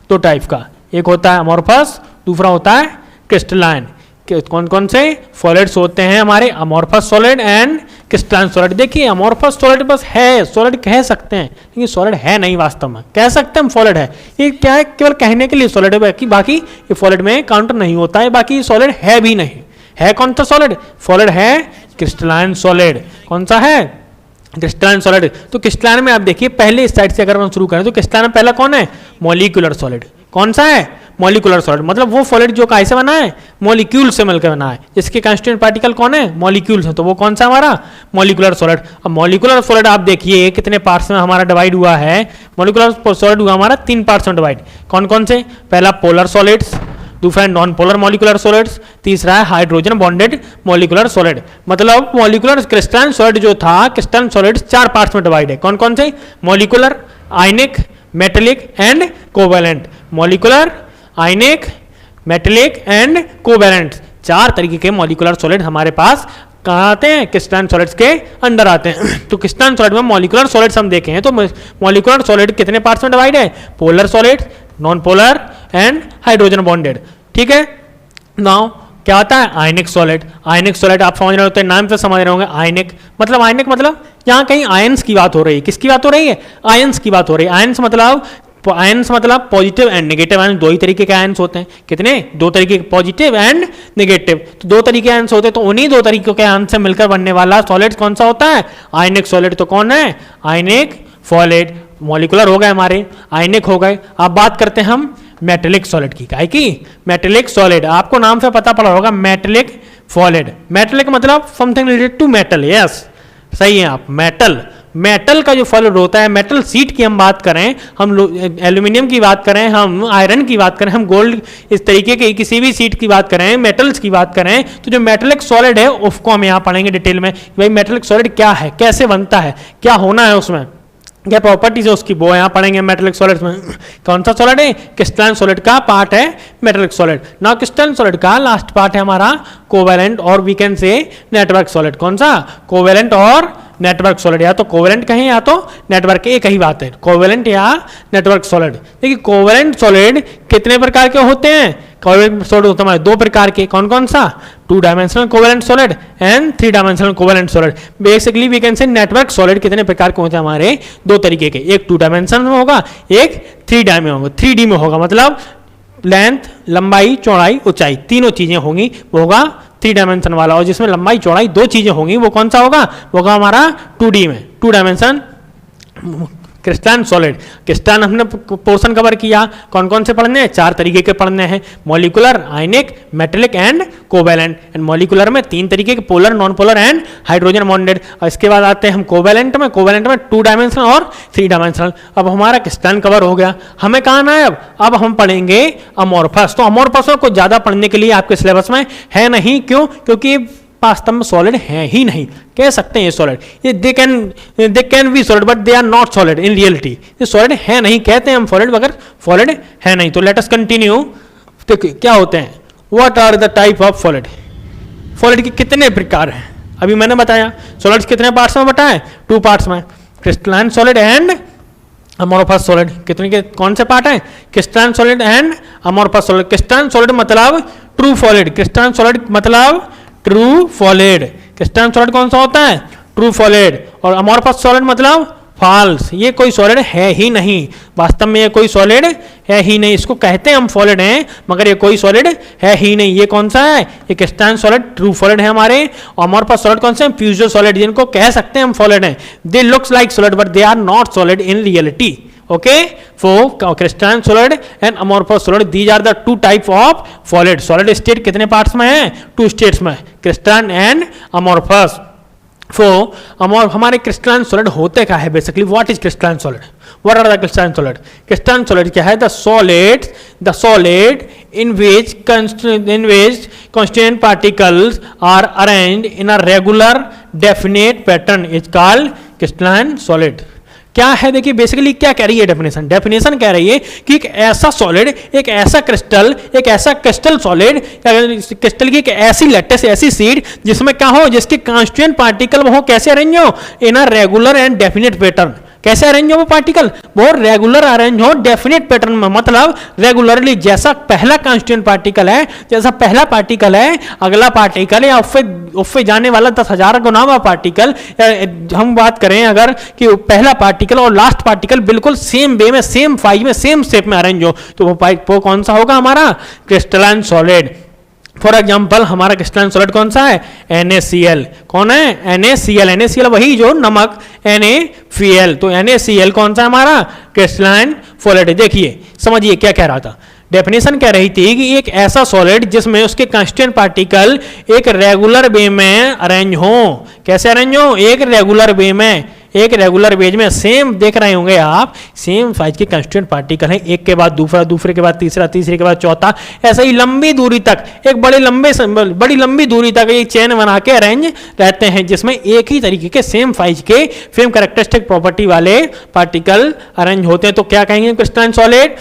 2 टाइप का, एक होता है अमोर्फस, दूसरा होता है क्रिस्टलाइन। कौन कौन से सॉलिड्स होते हैं हमारे, amorphous solid and crystalline solid. देखिए अमोर्फस सॉलिड बस है, सॉलिड कह सकते हैं लेकिन सॉलिड है नहीं, वास्तव में कह सकते हैं हम सॉलिड है, ये क्या है, केवल कहने के लिए सॉलिड है, बाकी ये सॉलिड में काउंट नहीं होता है, बाकी सॉलिड है भी नहीं। है कौन सा सॉलिड, सॉलिड है क्रिस्टलाइन सॉलिड। कौन सा है, क्रिस्टलाइन सॉलिड। तो क्रिस्टलाइन में आप देखिए पहले इस साइड से अगर हम शुरू करें तो क्रिस्टलाइन में पहला कौन है, मॉलिक्यूलर सॉलिड। कौन सा है, मॉलिक्यूलर सॉलिड, मतलब वो सॉलिड जो काय से बना है, मॉलिक्यूल से मिलकर बना है, जिसके कांस्टीट्यूएंट पार्टिकल कौन है, मॉलिक्यूल्स है, तो वो कौन सा हमारा, मॉलिक्यूलर सॉलिड। अब मॉलिक्यूलर सॉलिड आप देखिए कितने पार्ट्स में हमारा डिवाइड हुआ है, मॉलिक्यूलर सॉलिड हुआ हमारा 3 पार्ट्स में डिवाइड। कौन कौन से, पहला पोलर सॉलिड्स, दूसरा है नॉन पोलर मॉलिक्यूलर सॉलिड्स, तीसरा है हाइड्रोजन बॉन्डेड मॉलिक्यूलर सॉलिड। मतलब मॉलिक्यूलर क्रिस्टलाइन सॉलिड जो था, क्रिस्टलाइन सॉलिड 4 पार्ट्स में डिवाइड है। कौन कौन से, molecular, ionic, metallic and covalent. Molecular, ionic, metallic and covalent, 4 तरीके के मॉलिक्यूलर सॉलिड हमारे पास कहाँ आते हैं, क्रिस्टलाइन सॉलिड्स के अंडर आते हैं। तो क्रिस्टलाइन सॉलिड में मॉलिक्यूलर सॉलिड्स हम देखें तो मॉलिक्यूलर सॉलिड कितने पार्ट्स में डिवाइड है, polar solid, non polar and hydrogen bonded. ठीक है, नाउ क्या आता है, आयनिक सॉलिड। आयनिक सॉलिड आप समझ रहे होते हैं, नाम से समझ रहे होंगे, आयनिक मतलब यहाँ कहीं आयंस की बात हो रही है। किसकी बात हो रही है, आयंस की बात हो रही है। आयंस मतलब पॉजिटिव एंड नेगेटिव आयंस, 2 ही तरीके के आयंस होते हैं। कितने, 2 तरीके के, पॉजिटिव एंड नेगेटिव। तो 2 तरीके आयंस होते हैं, तो उन्हीं 2 तरीकों के आयंस से मिलकर बनने वाला सॉलिड कौन सा होता है, आयनिक सॉलिड। तो कौन है, आयनिक सॉलिड। मॉलिक्यूलर हो गए हमारे, आयनिक हो गए। अब बात करते हैं हम मेटेलिक सॉलिड की। काय की, मेटेलिक सॉलिड, आपको नाम से पता पड़ा होगा मेटेलिक सॉलिड। मेटेलिक मतलब something related to metal, yes सही है आप, मेटल। मेटल का जो सॉलिड होता है, मेटल सीट की हम बात करें, हम एल्यूमिनियम की बात करें, हम आयरन की बात करें, हम गोल्ड, इस तरीके की किसी भी सीट की बात करें, मेटल्स की बात करें, तो जो मेटेलिक सॉलिड है उसको हम यहाँ पढ़ेंगे डिटेल में। भाई मेटेलिक सॉलिड क्या है, कैसे बनता है, क्या होना है उसमें, क्या प्रॉपर्टीज है उसकी, वो यहाँ पढ़ेंगे मेटेलिक सॉलिड में। कौन सा सॉलिड है, क्रिस्टलाइन सॉलिड का पार्ट है मेटेलिक सॉलिड। ना क्रिस्टलाइन सॉलिड का लास्ट पार्ट है हमारा कोवैलेंट और we can say network solid. कौन सा, कोवैलेंट और नेटवर्क सॉलिड, या तो कोवैलेंट कहें या तो नेटवर्क, एक ही बात है, कोवैलेंट या नेटवर्क सॉलिड। देखिए कोवैलेंट सॉलिड कितने प्रकार के होते हैं, कोवैलेंट सॉलिड होते हैं 2 प्रकार के। कौन कौन सा, 2 dimensional covalent solid and 3 dimensional covalent solid. Basically we can say network solid कितने प्रकार के होते हैं हमारे, 2 तरीके के, एक 2 डायमेंशन में होगा, एक 3 डायमेंशन में होगा। 3D में होगा, मतलब लेंथ, लंबाई, चौड़ाई, ऊंचाई, तीनों चीजें होंगी, वो होगा 3 डायमेंशन वाला। और जिसमें लंबाई चौड़ाई 2 चीजें होंगी, वो कौन सा होगा, वो होगा हमारा 2D में, 2 डायमेंशन क्रिस्टलाइन सॉलिड। क्रिस्टलाइन हमने पोर्शन कवर किया, कौन कौन से पढ़ने हैं, 4 तरीके के पढ़ने हैं, molecular, ionic, metallic and covalent. And molecular में 3 तरीके के, polar, non polar and hydrogen bonded. और इसके बाद आते हैं हम कोवैलेंट में, कोवैलेंट में 2 डायमेंशनल और 3 डायमेंशनल। अब हमारा क्रिस्टलाइन कवर हो गया, हमें कहाँ आना है अब हम पढ़ेंगे अमोर्फस। तो अमोर्फस को ज्यादा पढ़ने के लिए आपके सिलेबस में है नहीं, क्यों, क्योंकि वास्तव में सॉलिड है ही नहीं, कह सकते हैं ये सॉलिड, ये they can be solid but they are not solid in reality. ये सॉलिड है नहीं, कहते हैं हम सॉलिड मगर सॉलिड है नहीं। तो लेट अस कंटिन्यू। क्या होते हैं, what are the type of solid, solid के कितने प्रकार हैं। अभी मैंने बताया सॉलिड्स कितने पार्ट्स में बटा है, 2 पार्ट्स में, crystalline solid and amorphous solid. कितने के कौन से पार्ट हैं, crystalline solid and amorphous solid. Crystalline solid मतलब ट्रू सॉलिड, क्रिस्टलाइन सॉलिड मतलब ट्रू सॉलिड। क्रिस्टलाइन सॉलिड कौन सा होता है, ट्रू सॉलिड। और अमोर्फस सॉलिड मतलब फॉल्स, ये कोई सॉलिड है ही नहीं, वास्तव में ये कोई सॉलिड है ही नहीं। इसको कहते हैं हम सॉलिड हैं मगर ये कोई सॉलिड है ही नहीं। ये कौन सा है, ये क्रिस्टलाइन सॉलिड ट्रू सॉलिड है हमारे। अमोर्फस सॉलिड कौन से हैं, फ्यूजन सॉलिड, जिनको कह सकते हैं हम सॉलिड हैं। They looks like solid but they are not solid in reality. Okay, so crystalline solid and amorphous solid, these are the 2 type of solid. Solid state कितने parts में है, 2 states में, crystalline and amorphous. हमारे क्रिस्टलाइन सॉलिड होते क्या है basically? What is crystalline solid? What are the crystalline solid? Crystalline solid क्या है? The solid in which constituent particles are arranged in a regular definite pattern is called crystalline solid. क्या है देखिए बेसिकली क्या कह रही है डेफिनेशन कह रही है कि एक ऐसा सॉलिड, एक ऐसा क्रिस्टल सॉलिड, क्रिस्टल की एक ऐसी लैटिस, ऐसी सीड जिसमें क्या हो, जिसके कांस्टिट्यूएंट पार्टिकल वो कैसे अरेंज हो? In a regular and definite pattern. कैसे अरेंज हो वो पार्टिकल? बहुत रेगुलर अरेंज हो डेफिनेट पैटर्न में, मतलब रेगुलरली जैसा पहला कांस्टिट्यूएंट पार्टिकल है, जैसा पहला पार्टिकल है अगला पार्टिकल या उससे जाने वाला 10,000 गुना पार्टिकल, हम बात करें अगर कि पहला पार्टिकल और लास्ट पार्टिकल बिल्कुल सेम वे में, सेम फाइज में, सेम शेप में अरेंज हो, तो वो कौन सा होगा? हमारा क्रिस्टलाइन सॉलिड। फॉर एग्जाम्पल हमारा क्रिस्टलाइन सॉलिड कौन सा है? NaCl। कौन है? NaCl वही जो नमक NaCl। तो NaCl कौन सा हमारा? Crystalline solid. देखिए समझिए क्या कह रहा था। डेफिनेशन कह रही थी कि एक ऐसा सॉलिड जिसमें उसके कांस्टिट्यूएंट पार्टिकल एक रेगुलर वे में अरेंज हो। कैसे अरेंज हो? एक रेगुलर वे में, एक रेगुलर वेज में देख रहे होंगे आप, सेम साइज के कांस्टिट्यूएंट पार्टिकल हैं, एक के बाद दूसरा, दूसरे के बाद तीसरा, तीसरे के बाद चौथा, ऐसे ही लंबी दूरी तक, एक बड़ी लंबी दूरी तक ये चेन बना के अरेंज रहते हैं, जिसमें एक ही तरीके के सेम साइज के सेम कैरेक्टरिस्टिक प्रॉपर्टी वाले पार्टिकल अरेंज होते हैं। तो क्या कहेंगे crystalline solid?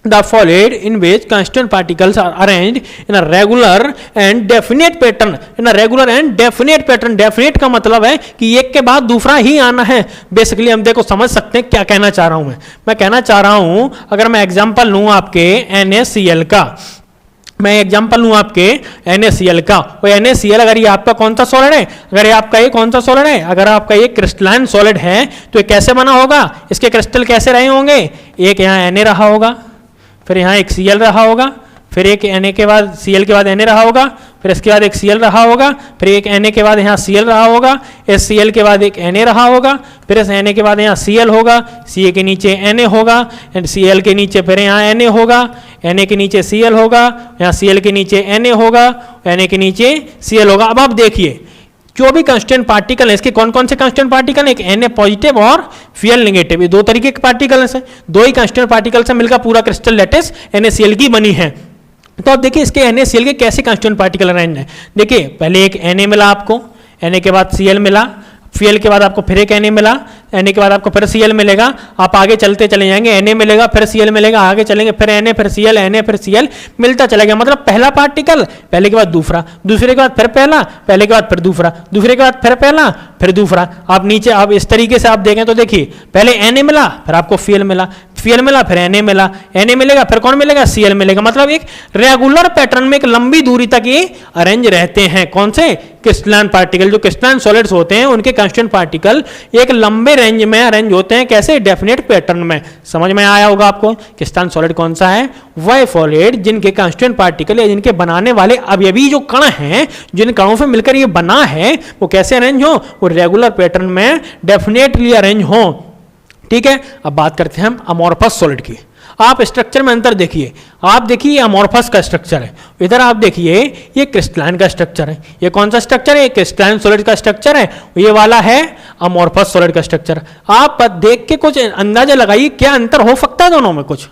The solid in which constituent particles are arranged in a regular and definite pattern. In a regular and definite pattern. Definite का मतलब है कि एक के बाद दूसरा ही आना है। बेसिकली हम देखो समझ सकते हैं क्या कहना चाह रहा हूं मैं कहना चाह रहा हूं, अगर मैं एग्जांपल लूं आपके NaCl का, मैं एग्जांपल लूं आपके NaCl का, वो NaCl अगर ये आपका कौन सा सॉलिड है, अगर ये आपका ये कौन सा सॉलिड है, अगर आपका ये क्रिस्टलाइन सॉलिड है, तो ये कैसे बना होगा? इसके क्रिस्टल कैसे रहे होंगे? एक यहाँ Na रहा होगा, फिर यहाँ एक Cl रहा होगा, फिर एक Na के बाद Cl के बाद Na रहा होगा, फिर इसके बाद एक Cl रहा होगा, फिर एक Na के बाद यहाँ Cl रहा होगा, इस Cl के बाद एक Na रहा होगा, फिर इस Na के बाद यहाँ Cl होगा, Ca के नीचे Na होगा, एंड Cl के नीचे फिर यहाँ Na होगा, Na के नीचे Cl होगा, यहाँ Cl के नीचे Na होगा, Na के नीचे Cl होगा। अब आप देखिए जो भी कांस्टेंट पार्टिकल है, इसके कौन कौन से कांस्टेंट पार्टिकल है? एक Na पॉजिटिव और Cl नेगेटिव, ये दो तरीके के पार्टिकल हैं, दो ही कांस्टेंट पार्टिकल से मिलकर पूरा क्रिस्टल लैटिस NaCl की बनी है। तो अब देखिए इसके NaCl के कैसे कांस्टेंट पार्टिकल अरेंज है। देखिए पहले एक Na मिला आपको, Na के बाद Cl मिला, Cl के बाद आपको फिर एक Na मिला, Na के बाद आपको फिर Cl मिलेगा, आप आगे चलते चले जाएंगे, Na मिलेगा, फिर Cl मिलेगा, आगे चलेंगे, फिर Na, फिर Cl, Na, फिर Cl मिलता चलेगा। मतलब पहला पार्टिकल, पहले के बाद दूसरा, दूसरे के बाद फिर पहला, पहले के बाद फिर दूसरा, दूसरे के बाद फिर पहला, फिर दूसरा। आप नीचे आप इस तरीके से आप देखें तो देखिए पहले Na मिला, फिर आपको Cl मिला, Cl मिला, फिर Na मिला, Na मिलेगा, फिर कौन मिलेगा? Cl मिलेगा। मतलब एक रेगुलर पैटर्न में एक लंबी दूरी तक ये अरेंज रहते हैं। कौन से? Crystalline particle. जो क्रिस्टलाइन सॉलिड्स होते हैं उनके कांस्टेंट पार्टिकल एक लंबे रेंज में अरेंज होते हैं। कैसे? डेफिनेट पैटर्न में। समझ में आया होगा आपको क्रिस्टलाइन सॉलिड कौन सा है? वह सॉलिड जिनके कांस्टेंट पार्टिकल या जिनके बनाने वाले अवयवी जो कण हैं, जिन कणों से मिलकर ये बना है, वो कैसे अरेंज हो? वो रेगुलर पैटर्न में डेफिनेटली अरेंज हो। ठीक है, अब बात करते हैं हम अमोर्फस सॉलिड की। आप स्ट्रक्चर में अंतर देखिए, आप देखिए अमोर्फस का स्ट्रक्चर है, इधर आप देखिए ये क्रिस्टलाइन का स्ट्रक्चर है। ये कौन सा स्ट्रक्चर है? क्रिस्टलाइन सॉलिड का स्ट्रक्चर है। ये वाला है अमोर्फस सॉलिड का स्ट्रक्चर। आप देख के कुछ अंदाजा लगाइए क्या अंतर हो सकता है दोनों में कुछ।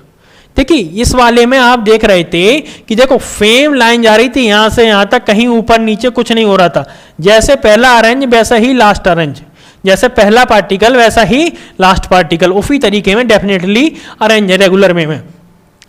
देखिए इस वाले में आप देख रहे थे कि देखो फेम लाइन जा रही थी यहां से यहां तक, कहीं ऊपर नीचे कुछ नहीं हो रहा था। जैसे पहला अरेंज वैसा ही लास्ट अरेंज, जैसे पहला पार्टिकल वैसा ही लास्ट पार्टिकल, उसी तरीके में डेफिनेटली अरेंज है रेगुलर में।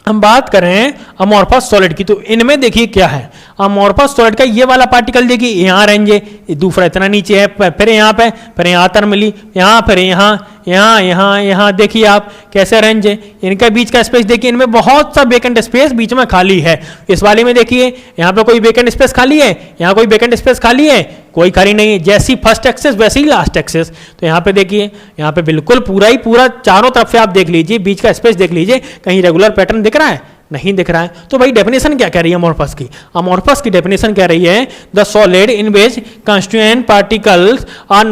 हम बात करें अमोर्फस सॉलिड की, तो इनमें देखिए क्या है। अमोर्फस सॉलिड का ये वाला पार्टिकल देखिए यहाँ अरेंज है, दूसरा इतना नीचे है, फिर यहाँ पे, फिर यहाँ तर मिली, यहाँ फिर यहाँ, यहाँ यहाँ यहाँ देखिए आप कैसे अरेंज है। इनके बीच का स्पेस देखिए, इनमें बहुत सा वेकेंट स्पेस बीच में खाली है। इस वाले में देखिए यहाँ पे कोई वेकेंट स्पेस खाली है, यहाँ कोई वेकेंट स्पेस खाली है, कोई खाली नहीं है। जैसी फर्स्ट एक्सेस वैसे ही लास्ट एक्सेस। तो यहाँ पे देखिए, यहाँ पे बिल्कुल पूरा ही पूरा चारों तरफ से आप देख लीजिए, बीच का स्पेस देख लीजिए, कहीं रेगुलर पैटर्न दिख रहा है? नहीं दिख रहा है। तो भाई डेफिनेशन क्या कह रही है अमोर्फस की? अमोर्फस की डेफिनेशन कह रही है the solid in which constituent particles are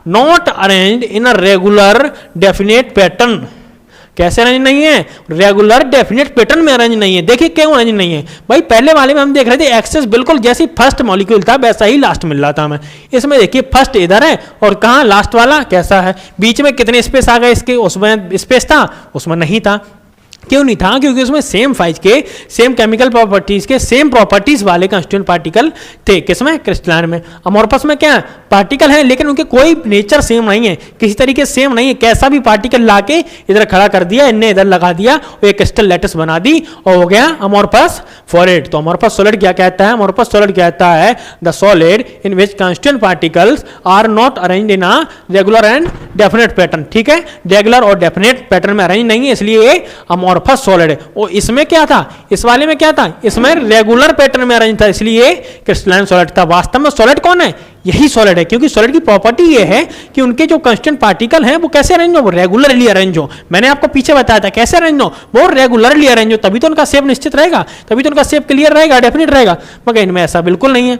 not arranged in a regular definite pattern. कैसे अरेंज नहीं है? रेगुलर डेफिनेट पैटर्न में अरेंज नहीं है। देखिए क्यों अरेंज नहीं है भाई, पहले वाले में हम देख रहे थे एक्सेस बिल्कुल जैसे फर्स्ट मॉलिक्यूल था वैसा ही लास्ट मिल रहा था हमें। इसमें देखिए फर्स्ट इधर है और कहाँ लास्ट वाला कैसा है, बीच में कितने स्पेस आ गए इसके, उसमें स्पेस था उसमें नहीं था। क्यों नहीं था? क्योंकि उसमें सेम फाइज के, सेम केमिकल प्रॉपर्टीज के, सेम प्रॉपर्टीज वाले कंस्टिट्यूएंट पार्टिकल थे। किसमें? क्रिस्टलाइन में। अमोर्फस में क्या पार्टिकल है लेकिन उनके कोई नेचर सेम नहीं है, किसी तरीके से सेम नहीं है। कैसा भी पार्टिकल लाके इधर खड़ा कर दिया, इनने इधर लगा दिया और एक क्रिस्टल लैटिस बना दी और हो गया अमोर्फस सॉलिड। तो अमोर्फस सॉलिड क्या कहता है? अमोर्फस सॉलिड कहता है the solid in which constituent particles are not arranged in a regular and definite pattern. ठीक है, रेगुलर और डेफिनेट पैटर्न में अरेंज नहीं है, इसलिए ये अमोर्फस सॉलिड है। और इसमें क्या था? इस वाले में क्या था? इसमें रेगुलर पैटर्न में अरेंज था, इसलिए क्रिस्टलाइन सॉलिड था। वास्तव में सॉलिड कौन है? यही सॉलिड है, क्योंकि सॉलिड की प्रॉपर्टी ये है कि उनके जो कांस्टेंट पार्टिकल हैं वो कैसे अरेंज हो? वो रेगुलरली अरेंज हो। मैंने आपको पीछे बताया था कैसे अरेंज हो, वो रेगुलरली अरेंज हो, तभी तो उनका शेप निश्चित रहेगा, तभी तो उनका शेप क्लियर रहेगा, डेफिनेट रहेगा। मगर इनमें ऐसा बिल्कुल नहीं है।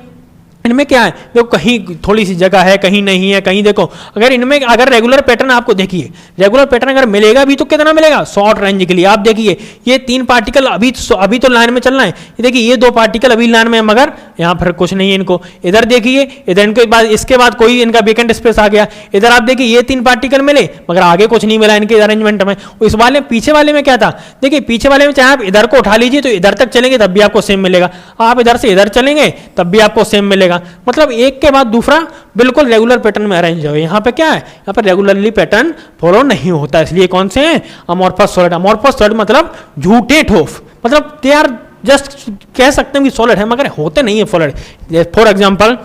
इनमें क्या है? देखो कहीं थोड़ी सी जगह है, कहीं नहीं है, कहीं देखो अगर इनमें अगर रेगुलर पैटर्न आपको देखिए, रेगुलर पैटर्न अगर मिलेगा भी तो कितना मिलेगा? शॉर्ट रेंज के लिए। आप देखिए ये तीन पार्टिकल अभी तो लाइन में चलना है, ये देखिए ये दो पार्टिकल अभी लाइन में है मगर यहाँ पर कुछ नहीं है इनको। इधर देखिए, इधर इनको बाद इसके बाद कोई इनका वेकेंट स्पेस आ गया। इधर आप देखिए ये तीन पार्टिकल मिले मगर आगे कुछ नहीं मिला इनके अरेंजमेंट में। इस वाले पीछे वाले में क्या था? देखिए पीछे वाले में चाहे आप इधर को उठा लीजिए तो इधर तक चलेंगे तब भी आपको सेम मिलेगा, आप इधर से इधर चलेंगे तब भी आपको सेम मिलेगा। मतलब एक के बाद दूसरा बिल्कुल रेगुलर पैटर्न में अरेंज है। यहाँ पे क्या है? यहाँ पे रेगुलरली पैटर्न फॉलो नहीं होता, इसलिए कौन से हैं? Amorphous solid. अमोर्फस सॉलिड मतलब झूठे ठोस, मतलब दे आर जस्ट कह सकते हैं कि सॉलिड है मगर होते नहीं है सॉलिड। फॉर एग्जांपल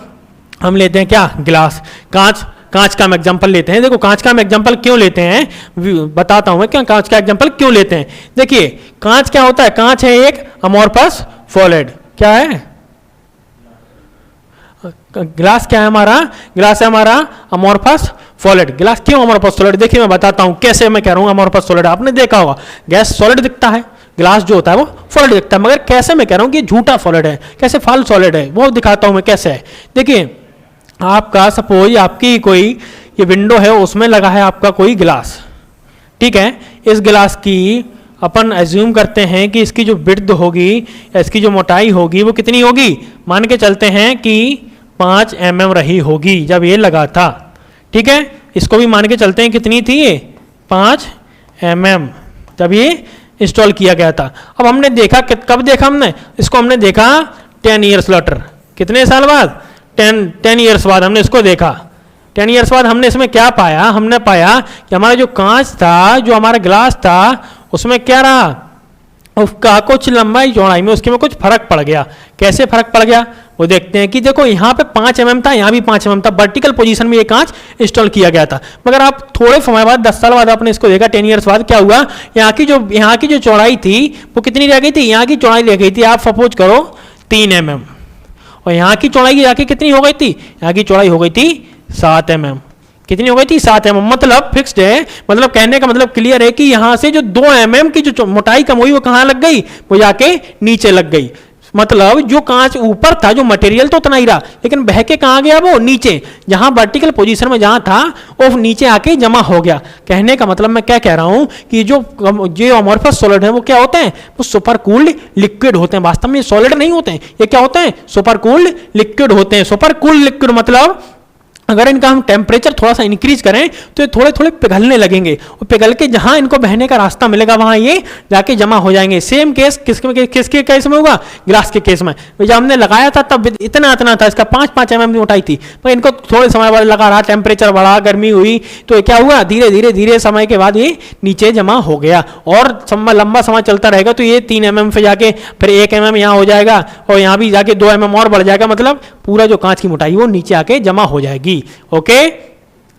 हम लेते हैं क्या? ग्लास, कांच। कांच का हम एग्जांपल लेते हैं। देखो कांच का हम एग्जांपल क्यों लेते हैं, बताता हूं मैं क्या कांच का एग्जांपल क्यों लेते हैं। देखिए कांच क्या होता है? कांच है एक अमोर्फस सॉलिड। क्या है? ग्लास क्या है हमारा? ग्लास है हमारा अमोर्फस सॉलिड। ग्लास क्यों अमोर्फस सॉलिड? देखिए मैं बताता हूं कैसे मैं कह रहा हूं अमोर्फस सॉलिड। आपने देखा होगा गैस सॉलिड दिखता है, ग्लास जो होता है वो सॉलिड दिखता है, मगर कैसे मैं कह रहा हूं कि झूठा सॉलिड है, कैसे फाल सॉलिड है वो दिखाता हूं मैं कैसे है। देखिए आपका सपोज आपकी कोई ये विंडो है, उसमें लगा है आपका कोई ग्लास, ठीक है। इस ग्लास की अपन एज्यूम करते हैं कि इसकी जो विड्थ होगी या इसकी जो मोटाई होगी वो कितनी होगी? मान के चलते हैं कि 5 mm रही होगी जब ये लगा था, ठीक है। इसको भी मान के चलते हैं कितनी थी ये? 5 mm जब ये इंस्टॉल किया गया था। अब हमने देखा कब देखा हमने इसको? हमने देखा 10 ईयर्स लेटर। कितने साल बाद? 10 ईयर्स बाद हमने इसको देखा। 10 ईयर्स बाद हमने इसमें क्या पाया? हमने पाया कि हमारा जो कांच था, जो हमारा ग्लास था, उसमें क्या रहा? उसका कुछ लंबाई चौड़ाई में उसके में कुछ फर्क पड़ गया। कैसे फर्क पड़ गया वो देखते हैं कि देखो यहाँ पे 5 mm था, यहाँ भी 5 mm था, वर्टिकल पोजीशन में ये कांच इंस्टॉल किया गया था। मगर आप थोड़े समय बाद 10 साल बाद आपने इसको देखा, 10 ईयर्स बाद क्या हुआ? यहाँ की जो चौड़ाई थी वो कितनी रह गई थी? यहाँ की चौड़ाई रह गई थी आप सपोज करो 3 mm, और यहाँ की चौड़ाई जाके कितनी हो गई थी? यहाँ की चौड़ाई हो गई थी 7 mm। कितनी हो गई थी? 7 mm। मतलब फिक्स्ड है, मतलब कहने का मतलब क्लियर है कि यहाँ से जो 2 mm की जो मोटाई कम हुई वो कहाँ लग गई? वो जाके नीचे लग गई। मतलब जो कांच ऊपर था, जो मटेरियल तो उतना ही रहा, लेकिन बह के कहाँ गया? वो नीचे, जहां वर्टिकल पोजीशन में जहां था वो नीचे आके जमा हो गया। कहने का मतलब मैं क्या कह रहा हूं कि जो अमोर्फस सॉलिड है वो क्या होते हैं? वो सुपर कूल्ड लिक्विड होते हैं। वास्तव में ये सॉलिड नहीं होते हैं, ये क्या होते हैं? सुपर कूल्ड लिक्विड होते हैं। सुपर कूल्ड लिक्विड मतलब अगर इनका हम टेम्परेचर थोड़ा सा इंक्रीज करें तो ये थोड़े थोड़े पिघलने लगेंगे, और पिघल के जहां इनको बहने का रास्ता मिलेगा वहां ये जाके जमा हो जाएंगे। सेम केस किसके केस में होगा? ग्लास के केस में। जब हमने लगाया था तब इतना था, इसका 5 mm की मोटाई थी, पर इनको थोड़े समय बाद लगा रहा, टेम्परेचर बढ़ा, गर्मी हुई, तो क्या हुआ? धीरे धीरे समय के बाद ये नीचे जमा हो गया, और लंबा समय चलता रहेगा तो ये 3 mm पे जाके फिर 1 mm यहाँ हो जाएगा, और यहाँ भी जाके 2 mm और बढ़ जाएगा। मतलब पूरा जो कांच की मोटाई वो नीचे आके जमा हो जाएगी। ओके,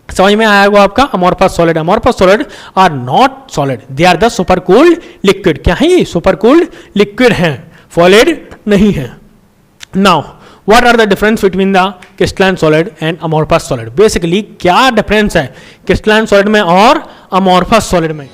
समझ में आया होगा आपका? Amorphous solid, amorphous solid are not solid, they are the super cooled liquid. क्या है ये? सुपर कूल्ड लिक्विड है, सॉलिड नहीं है। Now what are the difference between the crystalline solid and amorphous solid? Basically क्या डिफरेंस है क्रिस्टलाइन सॉलिड में और अमोर्फस सॉलिड में?